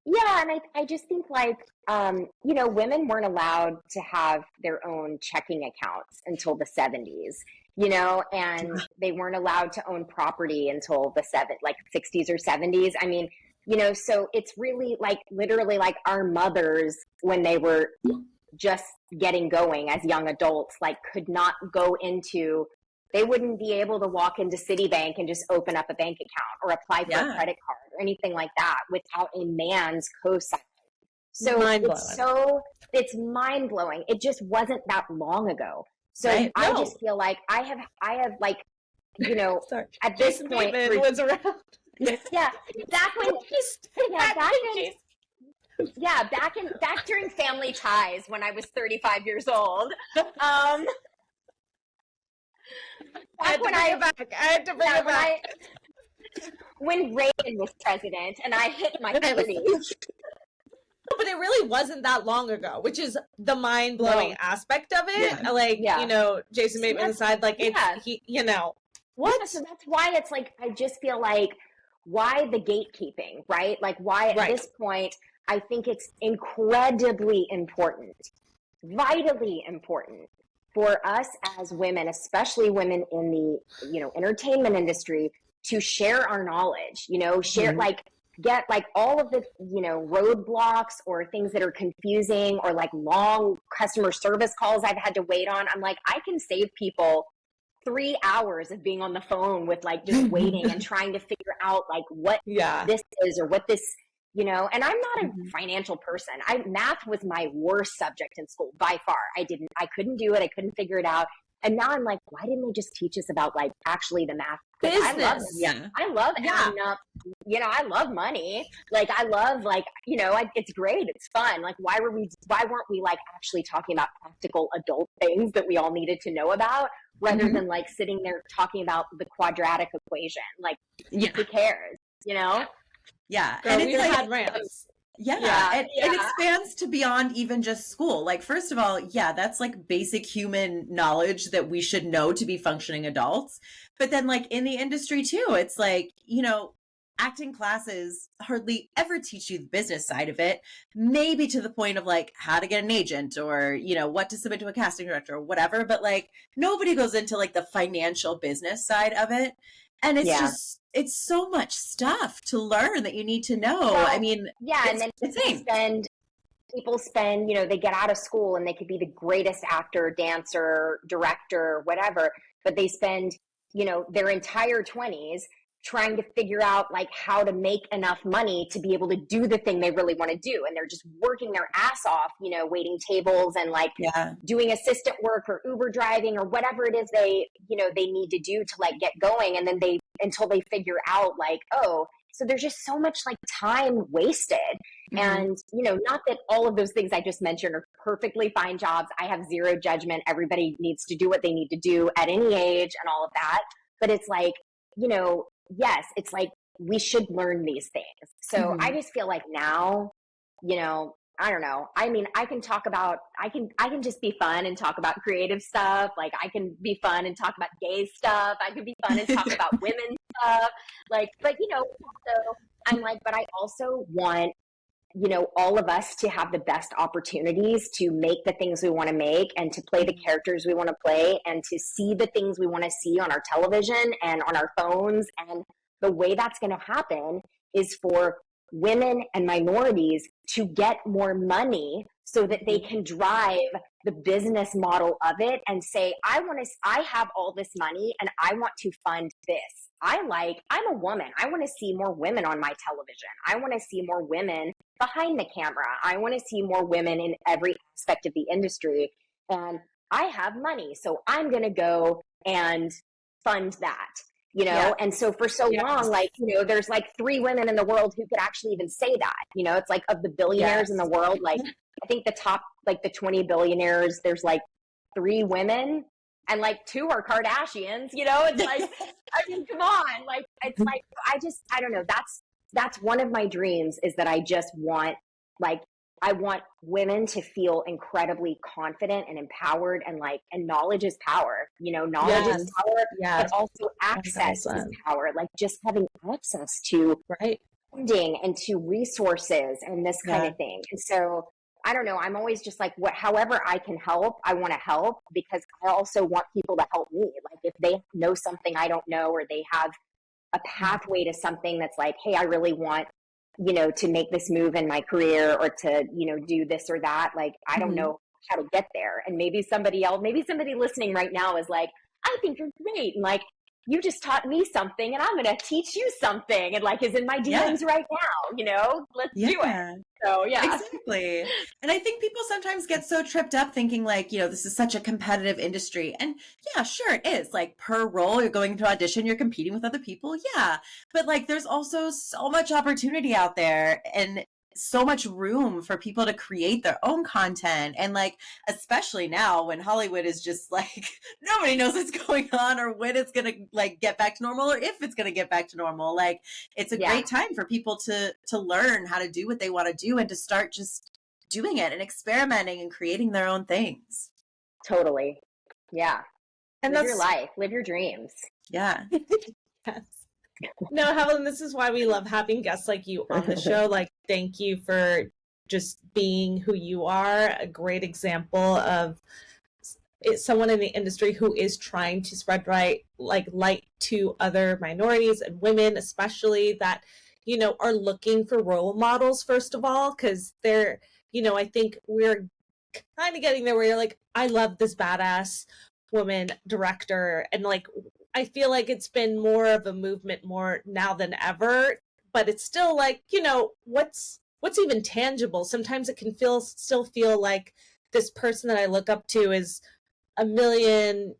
Yeah, and I just think women weren't allowed to have their own checking accounts until the 70s, and they weren't allowed to own property until the 60s or 70s. I mean, so it's really literally our mothers, when they were just getting going as young adults, could not go into, they wouldn't be able to walk into Citibank and just open up a bank account or apply for a credit card or anything like that without a man's cosign. So it's mind blowing. It just wasn't that long ago. So I just feel I have at this point was around. Back during Family Ties when I was 35 years old. I had to bring it back. When Reagan was president and I hit my 30s. But it really wasn't that long ago, which is the mind-blowing aspect of it. Jason Bateman aside, what? So that's why it's I just feel why the gatekeeping, right? Like why at Right. this point, I think it's incredibly important, vitally important for us as women, especially women in the, entertainment industry, to share our knowledge, share like get like all of the, roadblocks or things that are confusing or like long customer service calls I've had to wait on. I'm like, I can save people 3 hours of being on the phone with like just waiting and trying to figure out like what this is or what this, and I'm not a financial person. Math was my worst subject in school by far. I couldn't do it. I couldn't figure it out. And now I'm like, why didn't they just teach us about like actually the math? Like, Business. I love adding up, I love money. Like I love like, it's great. It's fun. Like why weren't we like actually talking about practical adult things that we all needed to know about rather than like sitting there talking about the quadratic equation? Like who cares, Yeah. Girl, and we it's like, had rants. It expands to beyond even just school. Like, first of all, that's like basic human knowledge that we should know to be functioning adults. But then like in the industry too, it's like, acting classes hardly ever teach you the business side of it, maybe to the point of like how to get an agent or, what to submit to a casting director or whatever. But like nobody goes into like the financial business side of it. And it's just, it's so much stuff to learn that you need to know. Well, I mean, and then people spend, they get out of school and they could be the greatest actor, dancer, director, whatever, but they spend, their entire 20s trying to figure out like how to make enough money to be able to do the thing they really want to do. And they're just working their ass off, waiting tables and like doing assistant work or Uber driving or whatever it is they need to do to like get going. And then until they figure out like, oh, so there's just so much like time wasted. And, not that all of those things I just mentioned are perfectly fine jobs. I have zero judgment. Everybody needs to do what they need to do at any age and all of that. But it's like, yes, it's like we should learn these things. So I just feel like now, I don't know. I mean, I can just be fun and talk about creative stuff. Like I can be fun and talk about gay stuff. I could be fun and talk about women's stuff. Like, but also I'm like, but I also want, all of us to have the best opportunities to make the things we want to make and to play the characters we want to play and to see the things we want to see on our television and on our phones. And the way that's going to happen is for women and minorities to get more money so that they can drive the business model of it and say, I have all this money and I want to fund this. I'm a woman. I want to see more women on my television. I want to see more women behind the camera. I want to see more women in every aspect of the industry. And I have money, so I'm going to go and fund that. And so for so long, like, there's like 3 women in the world who could actually even say that, it's like of the billionaires in the world, like I think the top, like the 20 billionaires, there's like 3 women and like 2 are Kardashians, it's like, I mean, come on, like, it's like, I don't know. That's one of my dreams is that I just want, like, I want women to feel incredibly confident and empowered and like, and knowledge is power, knowledge is power, but also access is power. Like just having access to funding and to resources and this kind of thing. And so I don't know, I'm always just like, however I can help, I want to help because I also want people to help me. Like if they know something I don't know, or they have a pathway to something that's like, hey, I really want, to make this move in my career or to, do this or that. Like, I don't know how to get there. And maybe somebody listening right now is like, I think you're great. And like, you just taught me something and I'm going to teach you something. And like, is in my DMs right now, let's do it. So exactly. And I think people sometimes get so tripped up thinking like, this is such a competitive industry. And sure it is. Like per role, you're going to audition, you're competing with other people. Yeah. But like, there's also so much opportunity out there and so much room for people to create their own content. And like, especially now when Hollywood is just like, nobody knows what's going on or when it's going to like get back to normal or if it's going to get back to normal. Like it's a great time for people to learn how to do what they want to do and to start just doing it and experimenting and creating their own things. Totally. Yeah. And live your life, live your dreams. Yeah. Yes. No, Haviland, this is why we love having guests like you on the show. Like, thank you for just being who you are, a great example of someone in the industry who is trying to spread light to other minorities and women, especially, that, you know, are looking for role models, first of all, because they're, you know, I think we're kind of getting there where you're like, I love this badass woman director, and like, I feel like it's been more of a movement more now than ever, but it's still like, you know, what's even tangible. Sometimes it can still feel like this person that I look up to is a million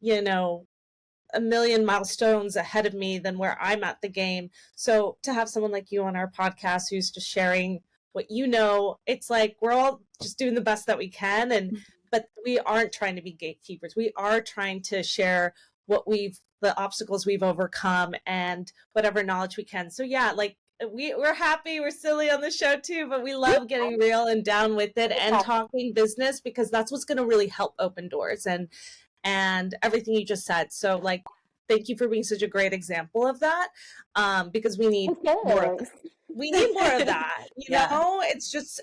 milestones ahead of me than where I'm at the game. So to have someone like you on our podcast who's just sharing what you know, it's like we're all just doing the best that we can, and but we aren't trying to be gatekeepers. We are trying to share the obstacles we've overcome and whatever knowledge we can. So yeah, like we're happy, we're silly on the show too, but we love getting real and down with it and talking business, because that's what's going to really help open doors and everything you just said. So like, thank you for being such a great example of that, because we need more of that. We need more of that. You know, it's just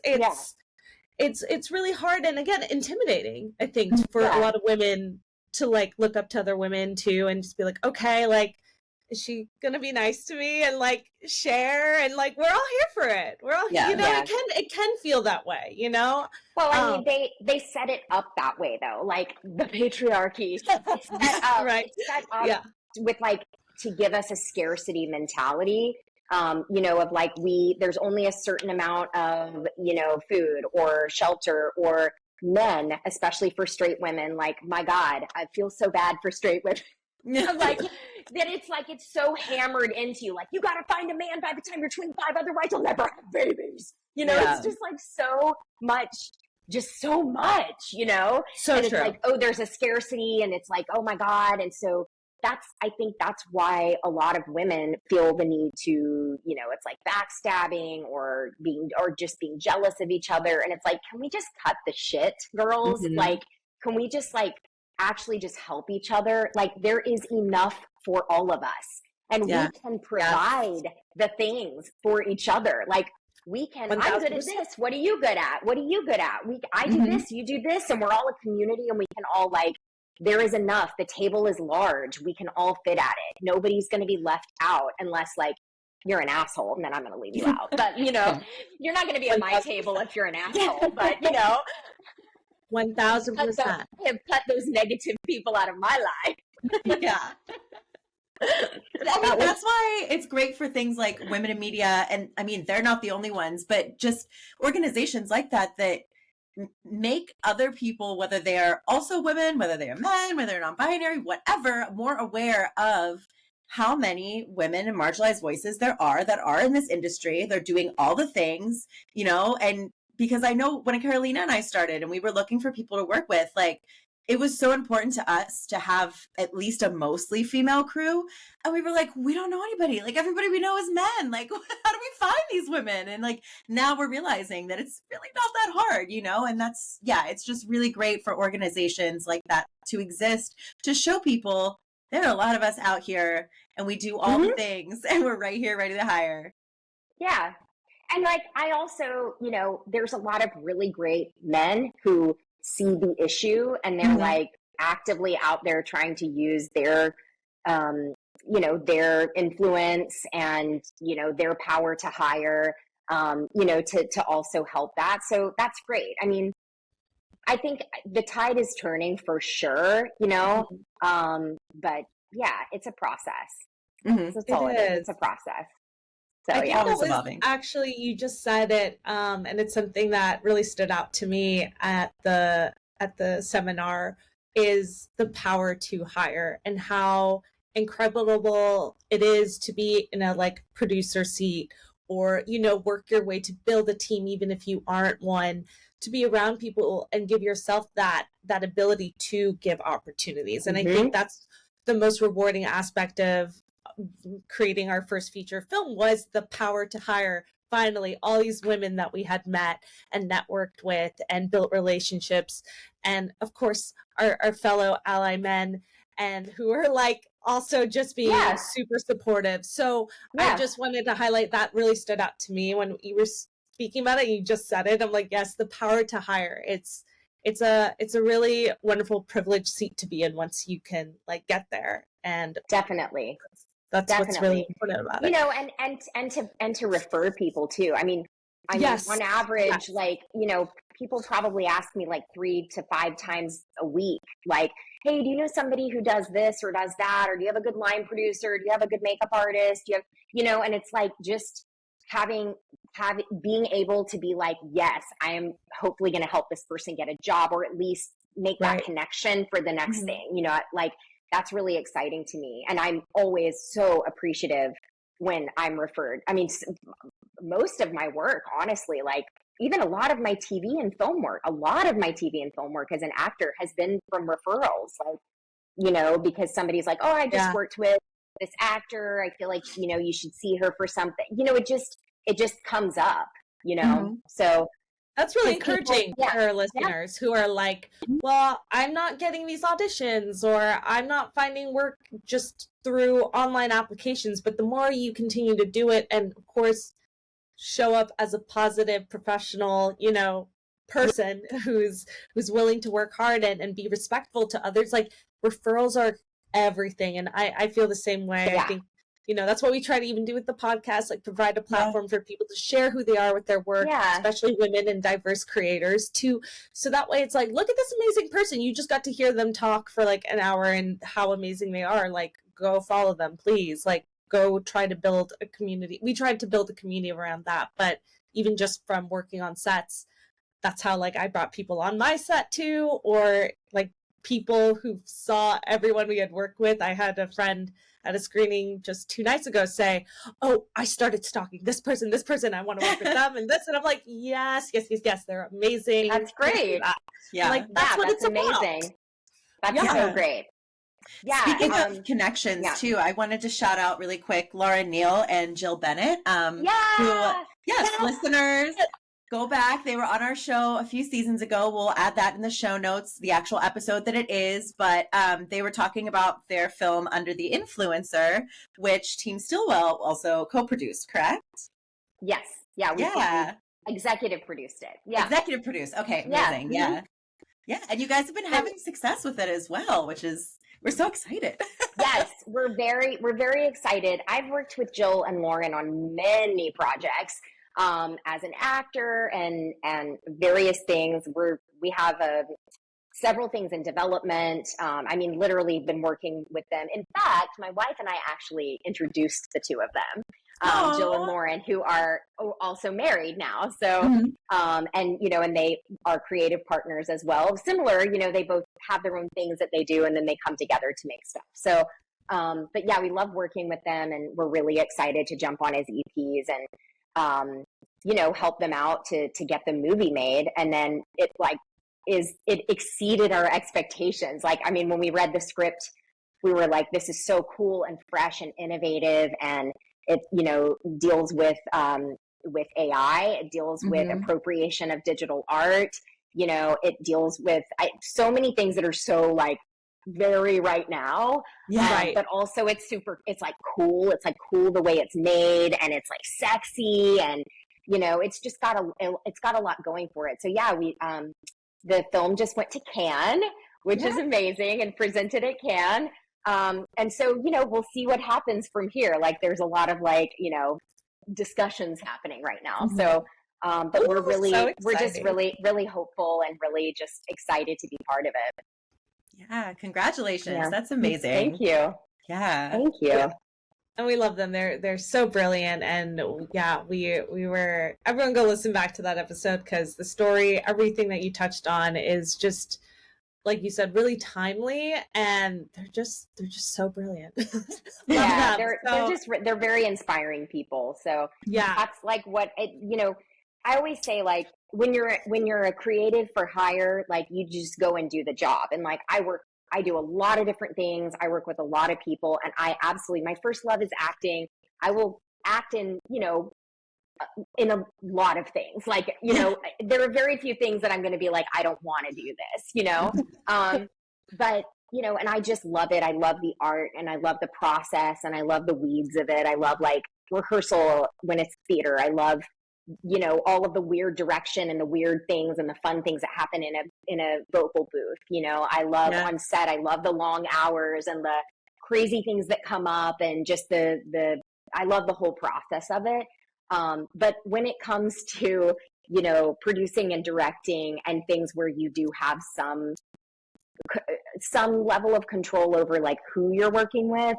it's really hard, and again, intimidating, I think, for a lot of women to like look up to other women too, and just be like, okay, like, is she gonna be nice to me and like share, and like, we're all here for it. We're all, you know, it can feel that way, you know. Well, I mean, they set it up that way though, like the patriarchy. It's set up, right? It's set up with like to give us a scarcity mentality. You know, of like, there's only a certain amount of, you know, food or shelter, or men, especially for straight women. Like, my God, I feel so bad for straight women. Like, that it's like, it's so hammered into you. Like, you got to find a man by the time you're 25, otherwise you'll never have babies. You know, it's just like so much, you know? So and true. It's like, oh, there's a scarcity, and it's like, oh my God. And so I think that's why a lot of women feel the need to, you know, it's like backstabbing or just being jealous of each other. And it's like, can we just cut the shit, girls? Like, can we just like actually just help each other? Like, there is enough for all of us, and we can provide the things for each other. Like, we can, 1,000%. I'm good at this. What are you good at? What are you good at? I do this, you do this, and we're all a community, and we can all like, there is enough. The table is large. We can all fit at it. Nobody's going to be left out unless like you're an asshole, and then I'm going to leave you out. But, you know, you're not going to be at my table if you're an asshole, but, you know, 1,000%. Have cut those negative people out of my life. I mean, that's why it's great for things like Women in Media. And I mean, they're not the only ones, but just organizations like that make other people, whether they are also women, whether they are men, whether they're non-binary, whatever, more aware of how many women and marginalized voices there are that are in this industry. They're doing all the things, you know, and because I know when Carolina and I started and we were looking for people to work with, like, it was so important to us to have at least a mostly female crew. And we were like, we don't know anybody. Like, everybody we know is men. Like, how do we find these women? And like, now we're realizing that it's really not that hard, you know? And that's, it's just really great for organizations like that to exist, to show people there are a lot of us out here and we do all the things and we're right here ready to hire. Yeah. And like, I also, you know, there's a lot of really great men who see the issue, and they're like actively out there trying to use their, you know, their influence and, you know, their power to hire, you know, to also help that. So that's great. I mean, I think the tide is turning for sure, you know, but yeah, it's a process. That's all it is. It's a process. So I think that was actually, you just said it, and it's something that really stood out to me at the seminar, is the power to hire, and how incredible it is to be in a like producer seat, or, you know, work your way to build a team, even if you aren't one, to be around people and give yourself that ability to give opportunities. And I think that's the most rewarding aspect of creating our first feature film, was the power to hire. Finally, all these women that we had met and networked with and built relationships, and of course our fellow ally men, and who are like also just being super supportive. So I just wanted to highlight that really stood out to me when you were speaking about it. You just said it. I'm like, yes, the power to hire. It's a really wonderful privileged seat to be in once you can like get there. And definitely. That's what's really important about it. You know, and to refer people too. I mean, on average, like, you know, people probably ask me like 3 to 5 times a week, like, hey, do you know somebody who does this or does that? Or do you have a good line producer? Do you have a good makeup artist? Do you have, you know, and it's like just being able to be like, yes, I am hopefully going to help this person get a job, or at least make that connection for the next thing, you know, like that's really exciting to me. And I'm always so appreciative when I'm referred. I mean, most of my work, honestly, like even a lot of my TV and film work as an actor has been from referrals, like, you know, because somebody's like, oh, I just worked with this actor. I feel like, you know, you should see her for something, you know, it just comes up, you know? So that's really encouraging for our listeners who are like, well, I'm not getting these auditions, or I'm not finding work just through online applications. But the more you continue to do it, and of course, show up as a positive professional, you know, person who's willing to work hard and be respectful to others, like referrals are everything. And I feel the same way. I think, you know, that's what we try to even do with the podcast, like provide a platform for people to share who they are with their work, especially women and diverse creators too. So that way it's like, look at this amazing person. You just got to hear them talk for like an hour and how amazing they are. Like, go follow them, please. Like, go try to build a community. We tried to build a community around that, but even just from working on sets, that's how like I brought people on my set too, or like people who saw everyone we had worked with. I had a friend at a screening just 2 nights ago say, oh, I started stalking this person, I want to work with them and this. And I'm like, yes, they're amazing. That's great. Yeah. Like, that's what it's amazing. About. That's so great. Yeah. Speaking of connections too, I wanted to shout out really quick Laura Neal and Jill Bennett. Listeners, go back. They were on our show a few seasons ago. We'll add that in the show notes, the actual episode that it is. But they were talking about their film Under the Influencer, which Team Stillwell also co-produced, correct? Yes. Yeah. We executive produced it. Yeah. Executive produced. Okay. Amazing. Yeah. Yeah. And you guys have been having success with it as well, which is, we're so excited. Yes, we're very excited. I've worked with Jill and Lauren on many projects. As an actor and various things. We have several things in development. I mean, literally been working with them. In fact, my wife and I actually introduced the two of them, Jill and Lauren, who are also married now. So, and, you know, and they are creative partners as well. Similar, you know, they both have their own things that they do, and then they come together to make stuff. So, but yeah, we love working with them, and we're really excited to jump on as EPs and, you know, help them out to get the movie made. And then it exceeded our expectations. Like, I mean, when we read the script, we were like, this is so cool and fresh and innovative. And it, you know, deals with AI, it deals with appropriation of digital art. You know, it deals with so many things that are so like very right now. But also it's like cool. It's like cool the way it's made, and it's like sexy, and you know, it's just got a lot going for it. So yeah, the film just went to Cannes, which is amazing, and presented at Cannes. And so, you know, we'll see what happens from here. Like, there's a lot of like, you know, discussions happening right now. So, but we're just really hopeful and really just excited to be part of it. Yeah, congratulations. Yeah. That's amazing. Thank you. Yeah. Thank you. And we love them. They're so brilliant. And yeah, everyone go listen back to that episode, because the story, everything that you touched on is just, like you said, really timely, and they're just so brilliant. Yeah, they're very inspiring people. So yeah, that's like what you know, I always say, like, when you're a creative for hire, like, you just go and do the job. And like, I do a lot of different things. I work with a lot of people, and my first love is acting. I will act in, you know, in a lot of things. Like, you know, there are very few things that I'm going to be like, I don't want to do this, you know? But and I just love it. I love the art and I love the process and I love the weeds of it. I love like rehearsal when it's theater. I love, all of the weird direction and the weird things and the fun things that happen in a vocal booth. I love on set. I love the long hours and the crazy things that come up and just I love the whole process of it. But when it comes to, producing and directing and things where you do have some level of control over like who you're working with,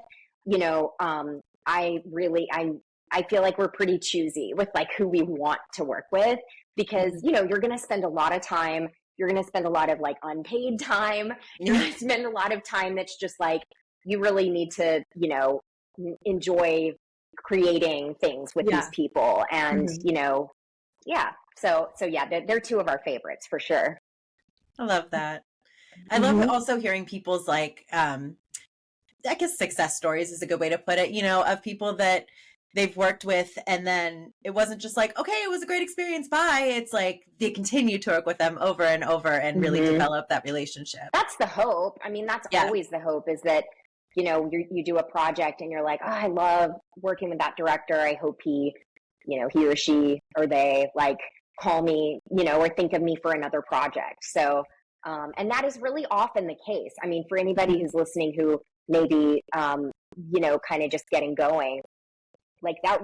I feel like we're pretty choosy with like who we want to work with because, you're going to spend a lot of time. You're going to spend a lot of like unpaid time. You're going to spend a lot of time that's just like, you really need to, enjoy creating things with these people. And, So yeah, they're two of our favorites for sure. I love that. I love also hearing people's like, I guess success stories is a good way to put it, of people that they've worked with. And then it wasn't just like, okay, it was a great experience. Bye. It's like they continue to work with them over and over and really develop that relationship. That's the hope. I mean, that's always the hope is that, you do a project and you're like, oh, I love working with that director. I hope he or she or they like call me, or think of me for another project. So, and that is really often the case. I mean, for anybody who's listening who maybe, kind of just getting going, like it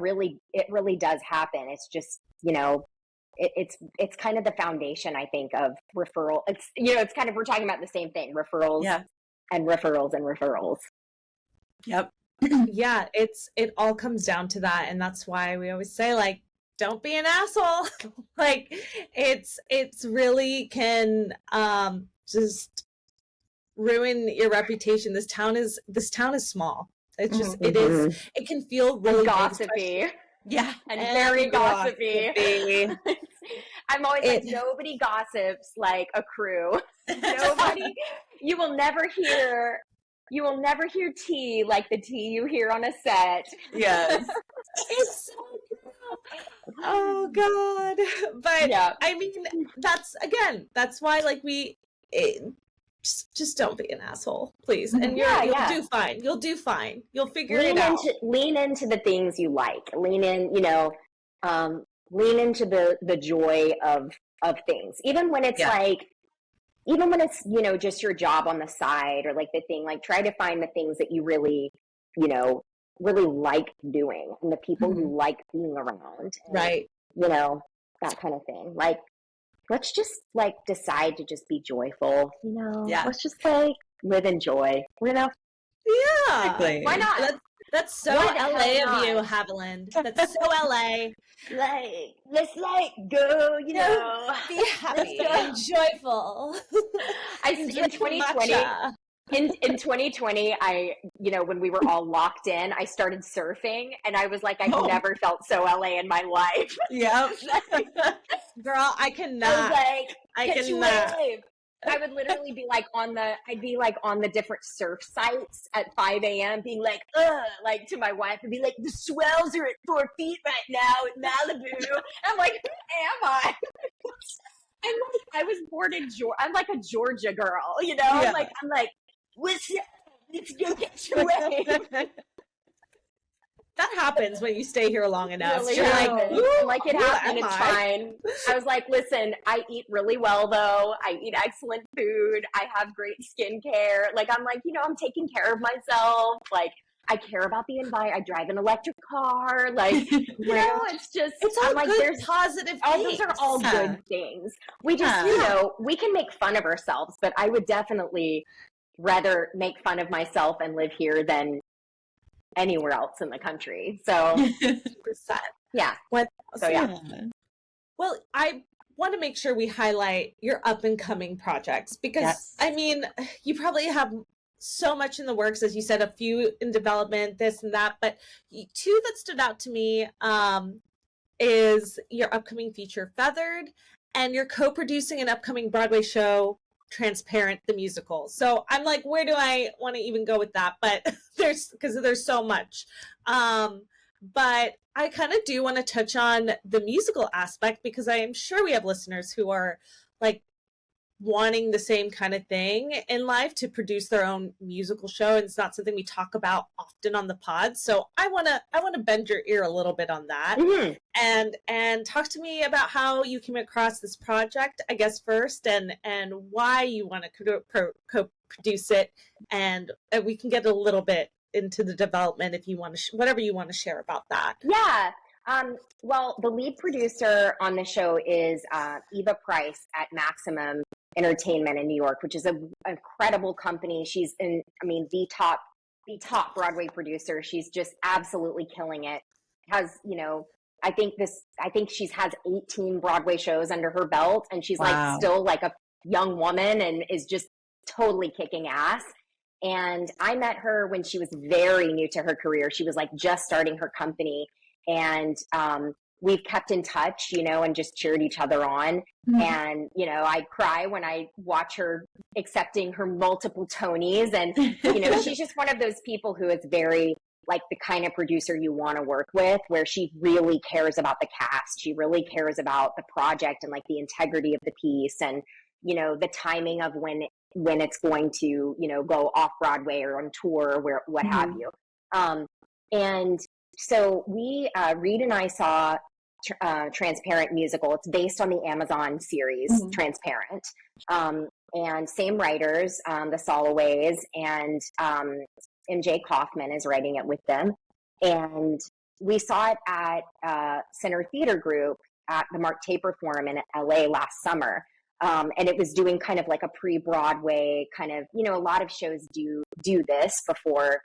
really does happen. It's just, it's kind of the foundation, I think, of referral. It's, it's kind of, we're talking about the same thing, referrals and referrals and referrals. Yep. Yeah, it all comes down to that. And that's why we always say like, don't be an asshole. Like it's really can just ruin your reputation. This town is small. It's just it can feel really and gossipy. Yeah. And very gossipy. I'm always like, nobody gossips like a crew. Nobody, you will never hear tea like the tea you hear on a set. Yes. It's so true. Oh God. But I mean, that's why like just don't be an asshole, please. And you'll do fine. You'll do fine. You'll figure it out. Lean into the things you like. Lean in, lean into the joy of things. Even when it's just your job on the side or like the thing, like try to find the things that you really, really like doing and the people you like being around. And, right. That kind of thing. Like, let's just like decide to just be joyful, let's just like live in joy, Yeah. Exactly. Why not? That's so LA of you, Haviland. That's so LA. Like, let's like go, be happy and joyful. In 2020, in 2020, I, when we were all locked in, I started surfing and I was like, I've never felt so LA in my life. Yeah. Girl, I cannot. I was like, I cannot. I would literally be like on the different surf sites at 5 a.m. being like, like to my wife and be like, the swells are at 4 feet right now in Malibu. I'm like, who am I? I was born in Georgia. I'm like a Georgia girl, Yeah. I'm like, what's up? Let's go get your wave. That happens when you stay here long enough. Really You're like it happened. It's fine. I was like, listen, I eat really well though. I eat excellent food. I have great skincare. Like, I'm like, I'm taking care of myself. Like, I care about the environment. I drive an electric car. Like, it's just, it's all I'm like, good, there's positive all things. Those are all good things. We just, we can make fun of ourselves, but I would definitely rather make fun of myself and live here than anywhere else in the country. So 100%. Yeah. So yeah. Well, I want to make sure we highlight your up and coming projects because I mean, you probably have so much in the works, as you said, a few in development, this and that, but two that stood out to me is your upcoming feature Feathered, and you're co-producing an upcoming Broadway show Transparent the musical. So I'm like, where do I want to even go with that? But there's so much. But I kind of do want to touch on the musical aspect because I am sure we have listeners who are like wanting the same kind of thing in life to produce their own musical show. And it's not something we talk about often on the pod. So I want to bend your ear a little bit on that. Mm-hmm. And talk to me about how you came across this project, I guess, first, and why you want to co-produce it. And we can get a little bit into the development if you want to, whatever you want to share about that. Yeah. Well, the lead producer on the show is Eva Price at Maximum Entertainment in New York, which is an incredible company. She's the top Broadway producer. She's just absolutely killing it. Has, I think she has 18 Broadway shows under her belt, and she's like still like a young woman and is just totally kicking ass. And I met her when she was very new to her career. She was like just starting her company, and we've kept in touch, and just cheered each other on. Mm-hmm. And, I cry when I watch her accepting her multiple Tonys. And, she's just one of those people who is very like the kind of producer you want to work with, where she really cares about the cast. She really cares about the project and like the integrity of the piece, and, the timing of when it's going to, go off Broadway or on tour or what have you. And so Reed and I saw Transparent musical. It's based on the Amazon series, Transparent. And same writers, the Soloways, and MJ Kaufman is writing it with them. And we saw it at Center Theater Group at the Mark Taper Forum in LA last summer. And it was doing kind of like a pre-Broadway kind of, a lot of shows do this before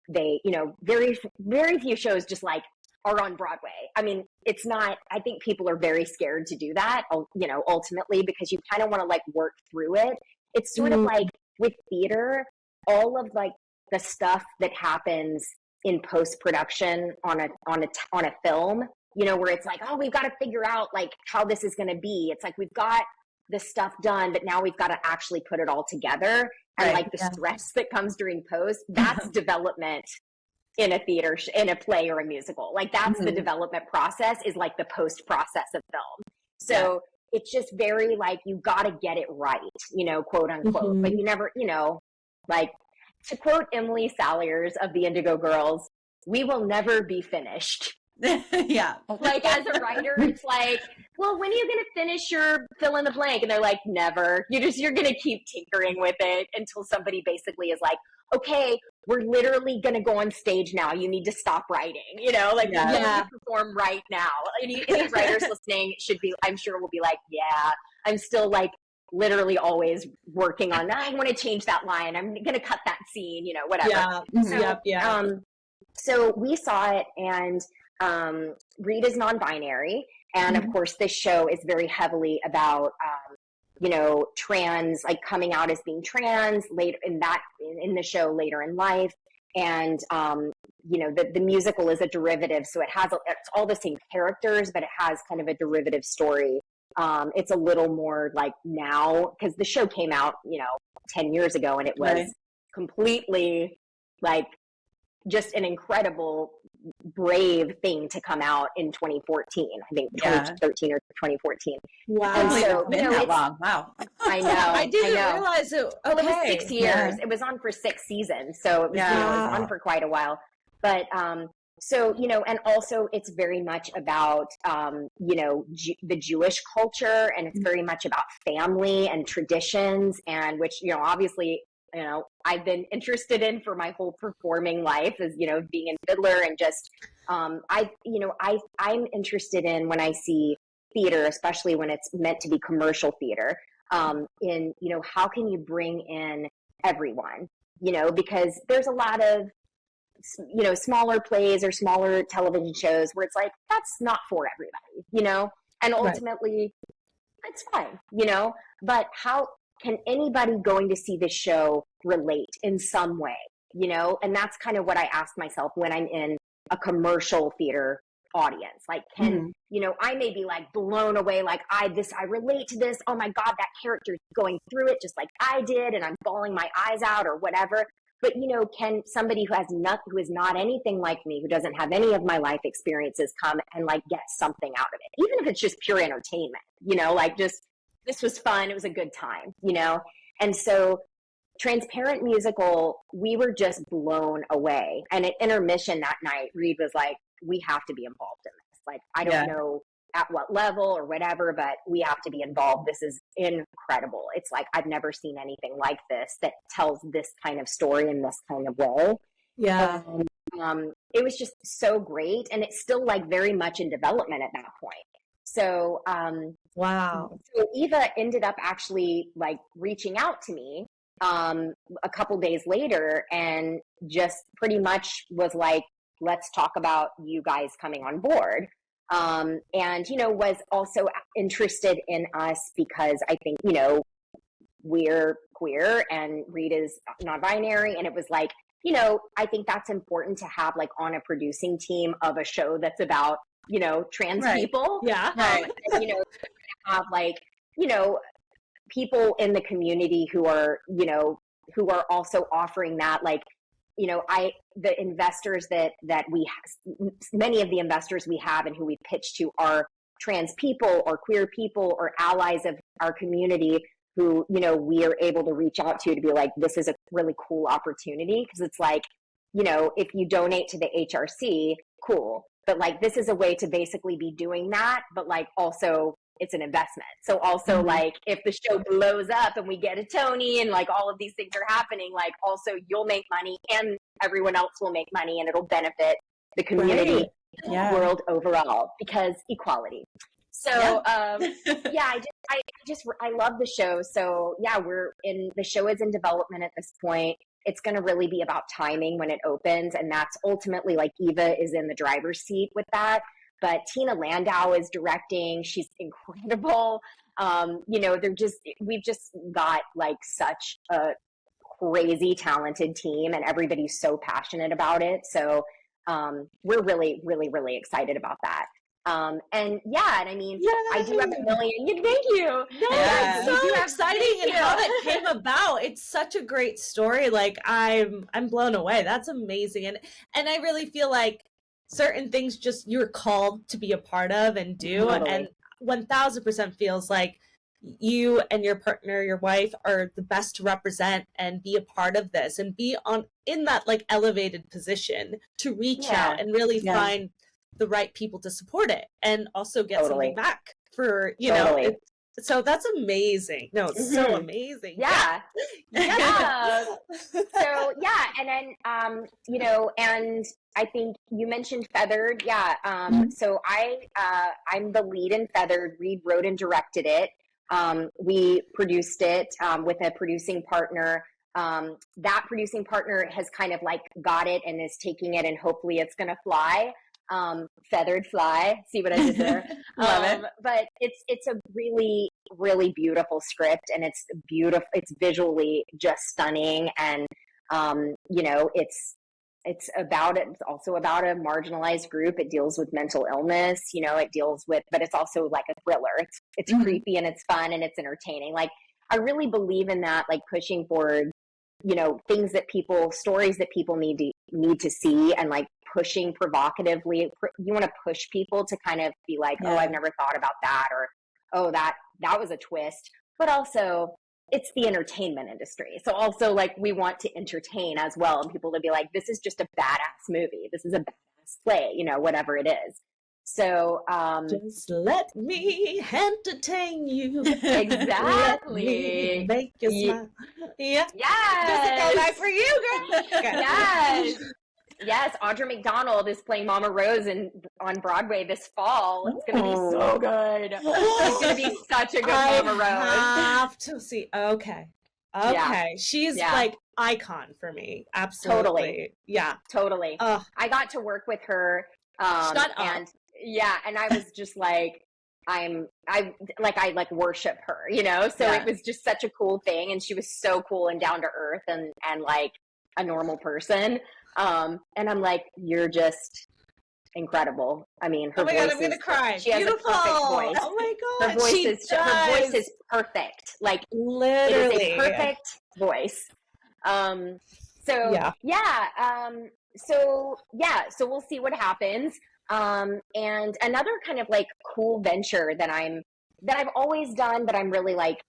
they, very, very few shows just like are on Broadway. I mean, it's not, I think people are very scared to do that, ultimately, because you kind of want to like work through it. It's sort of like with theater, all of like the stuff that happens in post-production on a film, where it's like, oh, we've got to figure out like how this is going to be. It's like, we've got the stuff done, but now we've got to actually put it all together. And like the stress that comes during post, that's development in a theater, in a play or a musical. Like that's the development process, is like the post process of film. So it's just very like, you got to get it right, quote unquote, but you never, like to quote Emily Saliers of the Indigo Girls, we will never be finished. Yeah. Like as a writer, it's like, well, when are you going to finish your fill in the blank? And they're like, never. You're going to keep tinkering with it until somebody basically is like, okay, we're literally going to go on stage now. You need to stop writing, you need to perform right now. Any writers listening I'm sure will be like, yeah, I'm still like literally always working on that. I want to change that line. I'm going to cut that scene, whatever. Yeah. So we saw it, and Reed is non-binary. And of course, this show is very heavily about, trans, like coming out as being trans later in the show later in life. And, the musical is a derivative. So it's all the same characters, but it has kind of a derivative story. It's a little more like now, because the show came out, 10 years ago, and it was completely like just an incredible, brave thing to come out in 2014. I think 2013 or 2014. Wow. And so, it's been that long. Wow. I know. I didn't realize it. Okay. Well, it was 6 years. Yeah. It was on for 6 seasons. So it was, it was on for quite a while. But, so, and also it's very much about, the Jewish culture, and it's very much about family and traditions, and which, obviously, I've been interested in for my whole performing life, is, being in Fiddler, and just, I'm interested in when I see theater, especially when it's meant to be commercial theater, in, how can you bring in everyone, because there's a lot of, smaller plays or smaller television shows where it's like, that's not for everybody, and ultimately it's fine, but how can anybody going to see this show relate in some way, and that's kind of what I ask myself when I'm in a commercial theater audience. Like, can, I may be like blown away, like I relate to this. Oh my God, that character is going through it just like I did, and I'm bawling my eyes out or whatever. But, can somebody who is not anything like me, who doesn't have any of my life experiences, come and like get something out of it, even if it's just pure entertainment, like just this was fun. It was a good time, you know? And so Transparent Musical, we were just blown away. And at intermission that night, Reed was like, we have to be involved in this. Like, I don't know at what level or whatever, but we have to be involved. This is incredible. It's like, I've never seen anything like this that tells this kind of story in this kind of way. Yeah. It was just so great. And it's still like very much in development at that point. So, Wow. So Eva ended up actually like reaching out to me a couple days later and just pretty much was like, let's talk about you guys coming on board. And, you know, was also interested in us because I think, you know, we're queer and Reed is non-binary. And it was like, you know, I think that's important to have like on a producing team of a show that's about, you know, trans people. Yeah. And, you know, have like, you know, people in the community who are, you know, who are also offering that, like, you know, the investors that we have, many of the investors we have and who we pitch to are trans people or queer people or allies of our community who, you know, we are able to reach out to be like, this is a really cool opportunity. Cause it's like, you know, if you donate to the HRC, cool. But like, this is a way to basically be doing that, but like also it's an investment. So also like if the show blows up and we get a Tony and like all of these things are happening, like also you'll make money and everyone else will make money and it'll benefit the community world overall because equality. So I love the show. So yeah, the show is in development at this point. It's going to really be about timing when it opens. And that's ultimately like Eva is in the driver's seat with that. But Tina Landau is directing. She's incredible. You know, we've just got like such a crazy talented team and everybody's so passionate about it. So we're really, really, really excited about that. And I mean, I do have a million. Thank you. It's so exciting and how that came about. It's such a great story. Like I'm blown away. That's amazing. And I really feel like certain things just you're called to be a part of and do. Totally. And 1000% feels like you and your partner, your wife are the best to represent and be a part of this and be in that like elevated position to reach out and really find the right people to support it and also get something back for, you know, so that's amazing. No, it's so amazing. Yeah. So and then, you know, and I think you mentioned Feathered. Yeah. So I'm the lead in Feathered. Reed wrote and directed it. We produced it, with a producing partner. That producing partner has kind of like got it and is taking it and hopefully it's going to fly. Feathered fly. See what I did there? Love it. But it's a really, really beautiful script and it's beautiful. It's visually just stunning. And, you know, it's also about a marginalized group. It deals with mental illness, you know, but it's also like a thriller. It's creepy and it's fun and it's entertaining. Like I really believe in that, like pushing forward, you know, stories that people need to see and like pushing provocatively. You want to push people to kind of be like, oh, I've never thought about that. Or, oh, that was a twist, but also it's the entertainment industry. So also like we want to entertain as well. And people to be like, this is just a badass movie. This is a badass play, you know, whatever it is. So, just let me entertain you. Exactly. Make you smile. Yeah. Yes. Does it go back for you, girl? Yes. Yes, Audra McDonald is playing Mama Rose on Broadway this fall. It's going to be so good. It's going to be such a good Mama Rose. I have to see. Okay. Yeah. She's like icon for me. Absolutely. Totally. Yeah. Totally. I got to work with her. Shut up. And I was just like, I worship her, you know? So it was just such a cool thing. And she was so cool and down to earth and like a normal person. And I'm like, you're just incredible. I mean, her voice I'm gonna cry. She has a perfect voice. Oh my God. Her voice is perfect. Like literally it is a perfect voice. So we'll see what happens. And another kind of like cool venture that I'm that I've always done, but I'm really like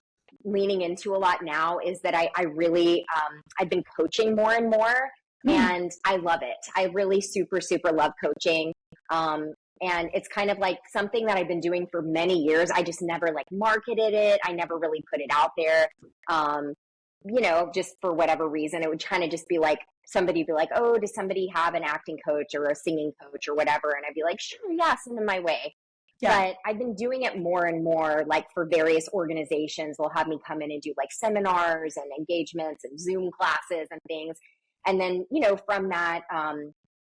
leaning into a lot now is that I really, I've been coaching more and more, and I love it. I really super, super love coaching. And it's kind of like something that I've been doing for many years. I just never like marketed it. I never really put it out there. You know, just for whatever reason, it would kind of just be like, somebody would be like, oh, does somebody have an acting coach or a singing coach or whatever? And I'd be like, sure, yeah, send them my way. Yeah. But I've been doing it more and more, like for various organizations. They'll have me come in and do like seminars and engagements and Zoom classes and things. And then, you know, from that,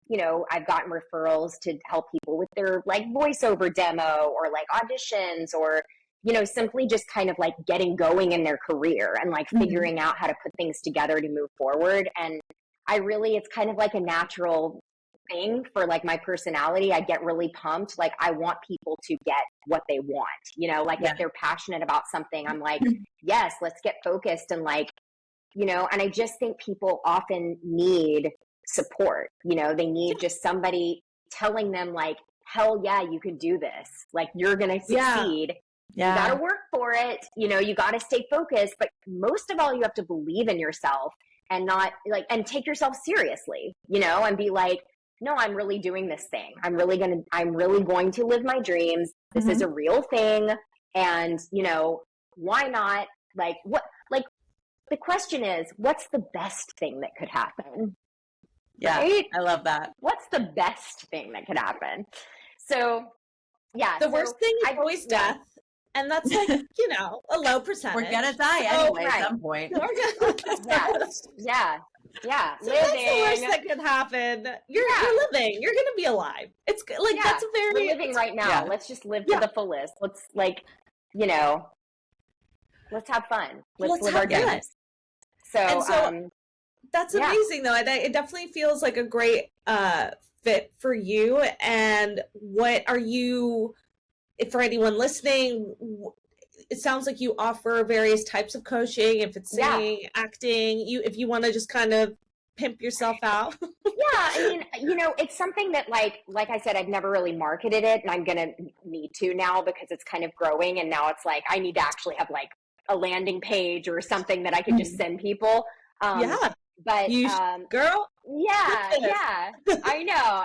you know, I've gotten referrals to help people with their like voiceover demo or like auditions or, you know, simply just kind of like getting going in their career and like figuring out how to put things together to move forward. And I really, it's kind of like a natural thing for like my personality. I get really pumped. Like I want people to get what they want, you know, like if they're passionate about something, I'm like, yes, let's get focused and like, you know, and I just think people often need support, you know, they need just somebody telling them like, hell yeah, you can do this. Like you're going to succeed. You got to work for it. You know, you got to stay focused, but most of all, you have to believe in yourself and not like, and take yourself seriously, you know, and be like, no, I'm really doing this thing. I'm really going to live my dreams. This is a real thing. And, you know, why not? Like what, like the question is, what's the best thing that could happen? Yeah, right? I love that. What's the best thing that could happen? So, yeah. The worst thing is always death. And that's like, you know, a low percentage. We're going to die anyway at some point. Yeah. So living. That's the worst that could happen. You're living. You're going to be alive. It's like, that's a very... We're living right now. Yeah. Let's just live to the fullest. Let's like, you know, let's have fun. Let's live our dreams. So, that's amazing though. It definitely feels like a great fit for you. And what are you, for anyone listening, it sounds like you offer various types of coaching, if it's singing, acting, if you want to just kind of pimp yourself out. I mean, you know, it's something that like I said, I've never really marketed it, and I'm going to need to now because it's kind of growing. And now it's like, I need to actually have like a landing page or something that I can just send people. But girl, I know.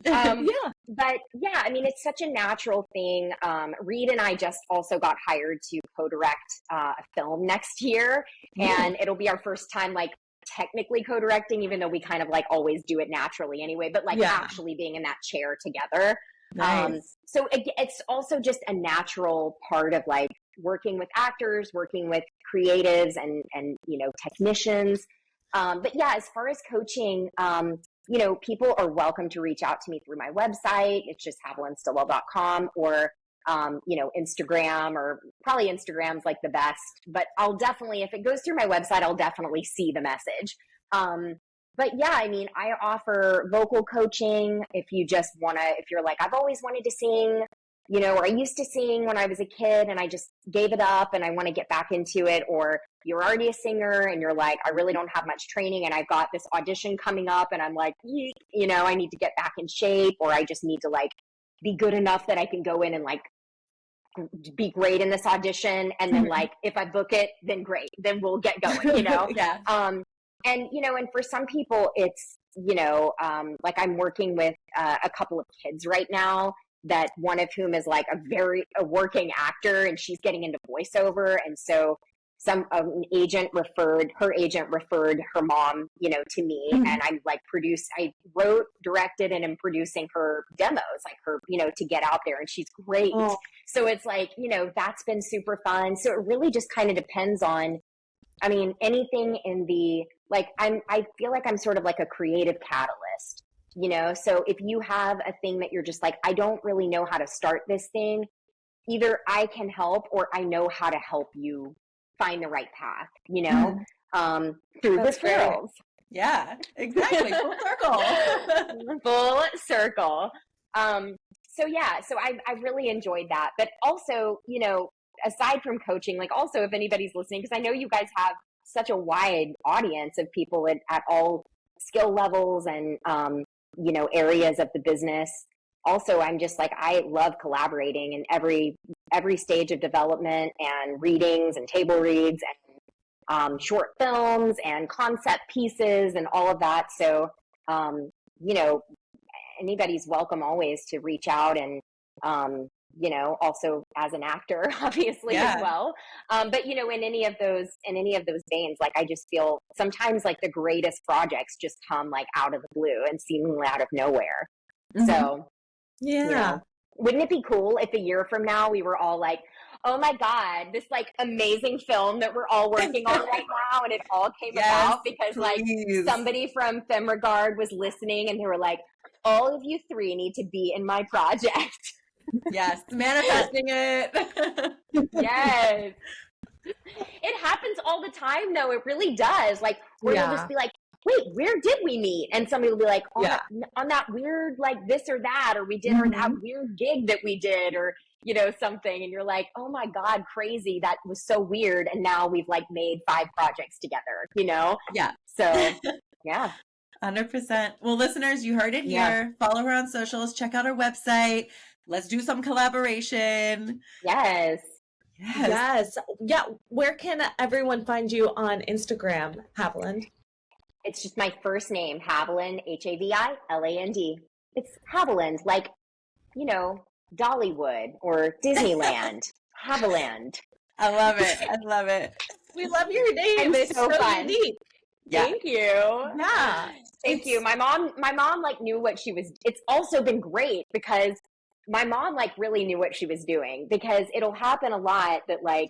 But yeah, I mean, it's such a natural thing. Reed and I just also got hired to co-direct a film next year, and it'll be our first time like technically co-directing, even though we kind of like always do it naturally anyway, but like actually being in that chair together. Nice. So it's also just a natural part of like working with actors, working with creatives and you know, technicians. But yeah, as far as coaching, you know, people are welcome to reach out to me through my website. It's just havilandstillwell.com or, you know, Instagram, or probably Instagram's like the best, but I'll definitely, if it goes through my website, I'll definitely see the message. But yeah, I mean, I offer vocal coaching if you just want to, if you're like, I've always wanted to sing, you know, or I used to sing when I was a kid and I just gave it up and I want to get back into it, or you're already a singer and you're like, I really don't have much training and I've got this audition coming up and I'm like, you know, I need to get back in shape, or I just need to like be good enough that I can go in and like be great in this audition. And then like, if I book it, then great, then we'll get going, you know? And, you know, and for some people it's, you know, like I'm working with a couple of kids right now, that one of whom is like a working actor, and she's getting into voiceover. And so an agent referred her mom, you know, to me, and I'm like I wrote, directed, and am producing her demos, like her, you know, to get out there, and she's great. So it's like, you know, that's been super fun. So it really just kind of depends on, I mean, anything in the, like, I feel like I'm sort of like a creative catalyst, you know? So if you have a thing that you're just like, I don't really know how to start this thing, either I can help or I know how to help you find the right path, you know, through referrals. Yeah, exactly. Full circle. Full circle. So yeah, so I really enjoyed that. But also, you know, aside from coaching, like also if anybody's listening, because I know you guys have such a wide audience of people at all skill levels and, you know, areas of the business. Also, I'm just like, I love collaborating, and every stage of development and readings and table reads and short films and concept pieces and all of that. So, you know, anybody's welcome always to reach out and, you know, also as an actor, obviously as well. But, you know, in any of those veins, like, I just feel sometimes like the greatest projects just come like out of the blue and seemingly out of nowhere. So, you know, wouldn't it be cool if a year from now we were all like, oh my God, this like amazing film that we're all working on right now, and it all came about because like somebody from FemRegard was listening and they were like, all of you three need to be in my project. Yes, manifesting it. Yes. It happens all the time though. It really does. Like, where you'll just be like, wait, where did we meet? And somebody will be like, on that weird, like this or that, or we did, or that weird gig that we did, or, you know, something. And you're like, oh my God, crazy. That was so weird. And now we've like made 5 projects together, you know? Yeah. So, yeah. 100%. Well, listeners, you heard it here. Follow her on socials. Check out her website. Let's do some collaboration. Yes. Yeah. Where can everyone find you on Instagram, Haviland? It's just my first name, Haviland, Haviland. It's Haviland, like, you know, Dollywood or Disneyland. Haviland. I love it. I love it. We love your name. It's so fun. unique. Yeah. Thank you. Yeah. Thank you. My mom like knew what she was. It's also been great because my mom like really knew what she was doing, because it'll happen a lot that like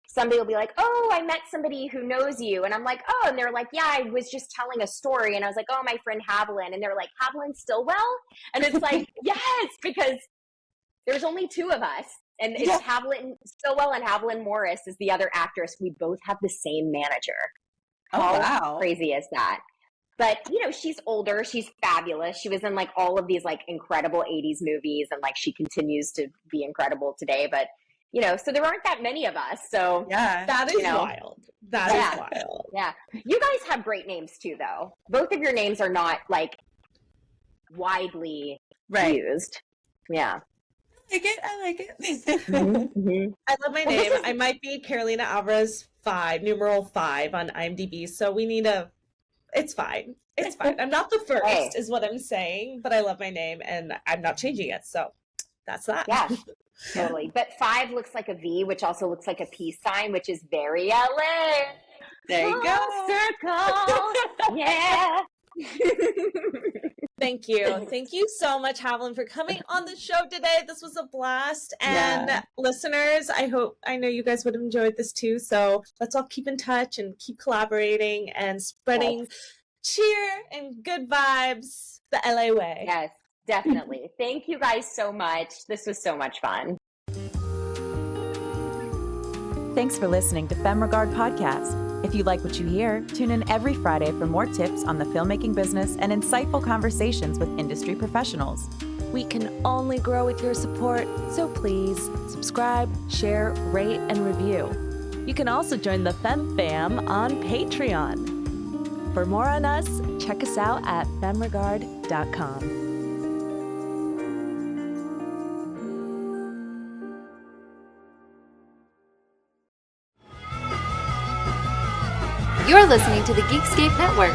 somebody will be like, oh, I met somebody who knows you. And I'm like, oh, and they're like, yeah, I was just telling a story. And I was like, oh, my friend Haviland. And they're like, Haviland Stillwell? And it's like, yes, because there's only 2 of us. And it's Haviland Stillwell and Haviland Morris is the other actress. We both have the same manager. How crazy is that? But, you know, she's older. She's fabulous. She was in like all of these like incredible 80s movies, and like she continues to be incredible today. But, you know, so there aren't that many of us. So that is wild. That is wild. Yeah. You guys have great names too, though. Both of your names are not like widely used. Yeah. I like it. I love my name. I might be Carolina Alvarez 5, numeral 5 on IMDb. So we need it's fine. It's fine. I'm not the first is what I'm saying, but I love my name and I'm not changing it. So that's that. Yeah, totally. But 5 looks like a V, which also looks like a peace sign, which is very LA. There you go. Circle. Yeah. Thank you. Thank you so much, Haviland, for coming on the show today. This was a blast. And listeners, I know you guys would have enjoyed this too. So let's all keep in touch and keep collaborating and spreading cheer and good vibes the LA way. Yes, definitely. Thank you guys so much. This was so much fun. Thanks for listening to FemRegard Podcast. If you like what you hear, tune in every Friday for more tips on the filmmaking business and insightful conversations with industry professionals. We can only grow with your support, so please subscribe, share, rate, and review. You can also join the Fem Fam on Patreon. For more on us, check us out at femregard.com. You're listening to the Geekscape Network.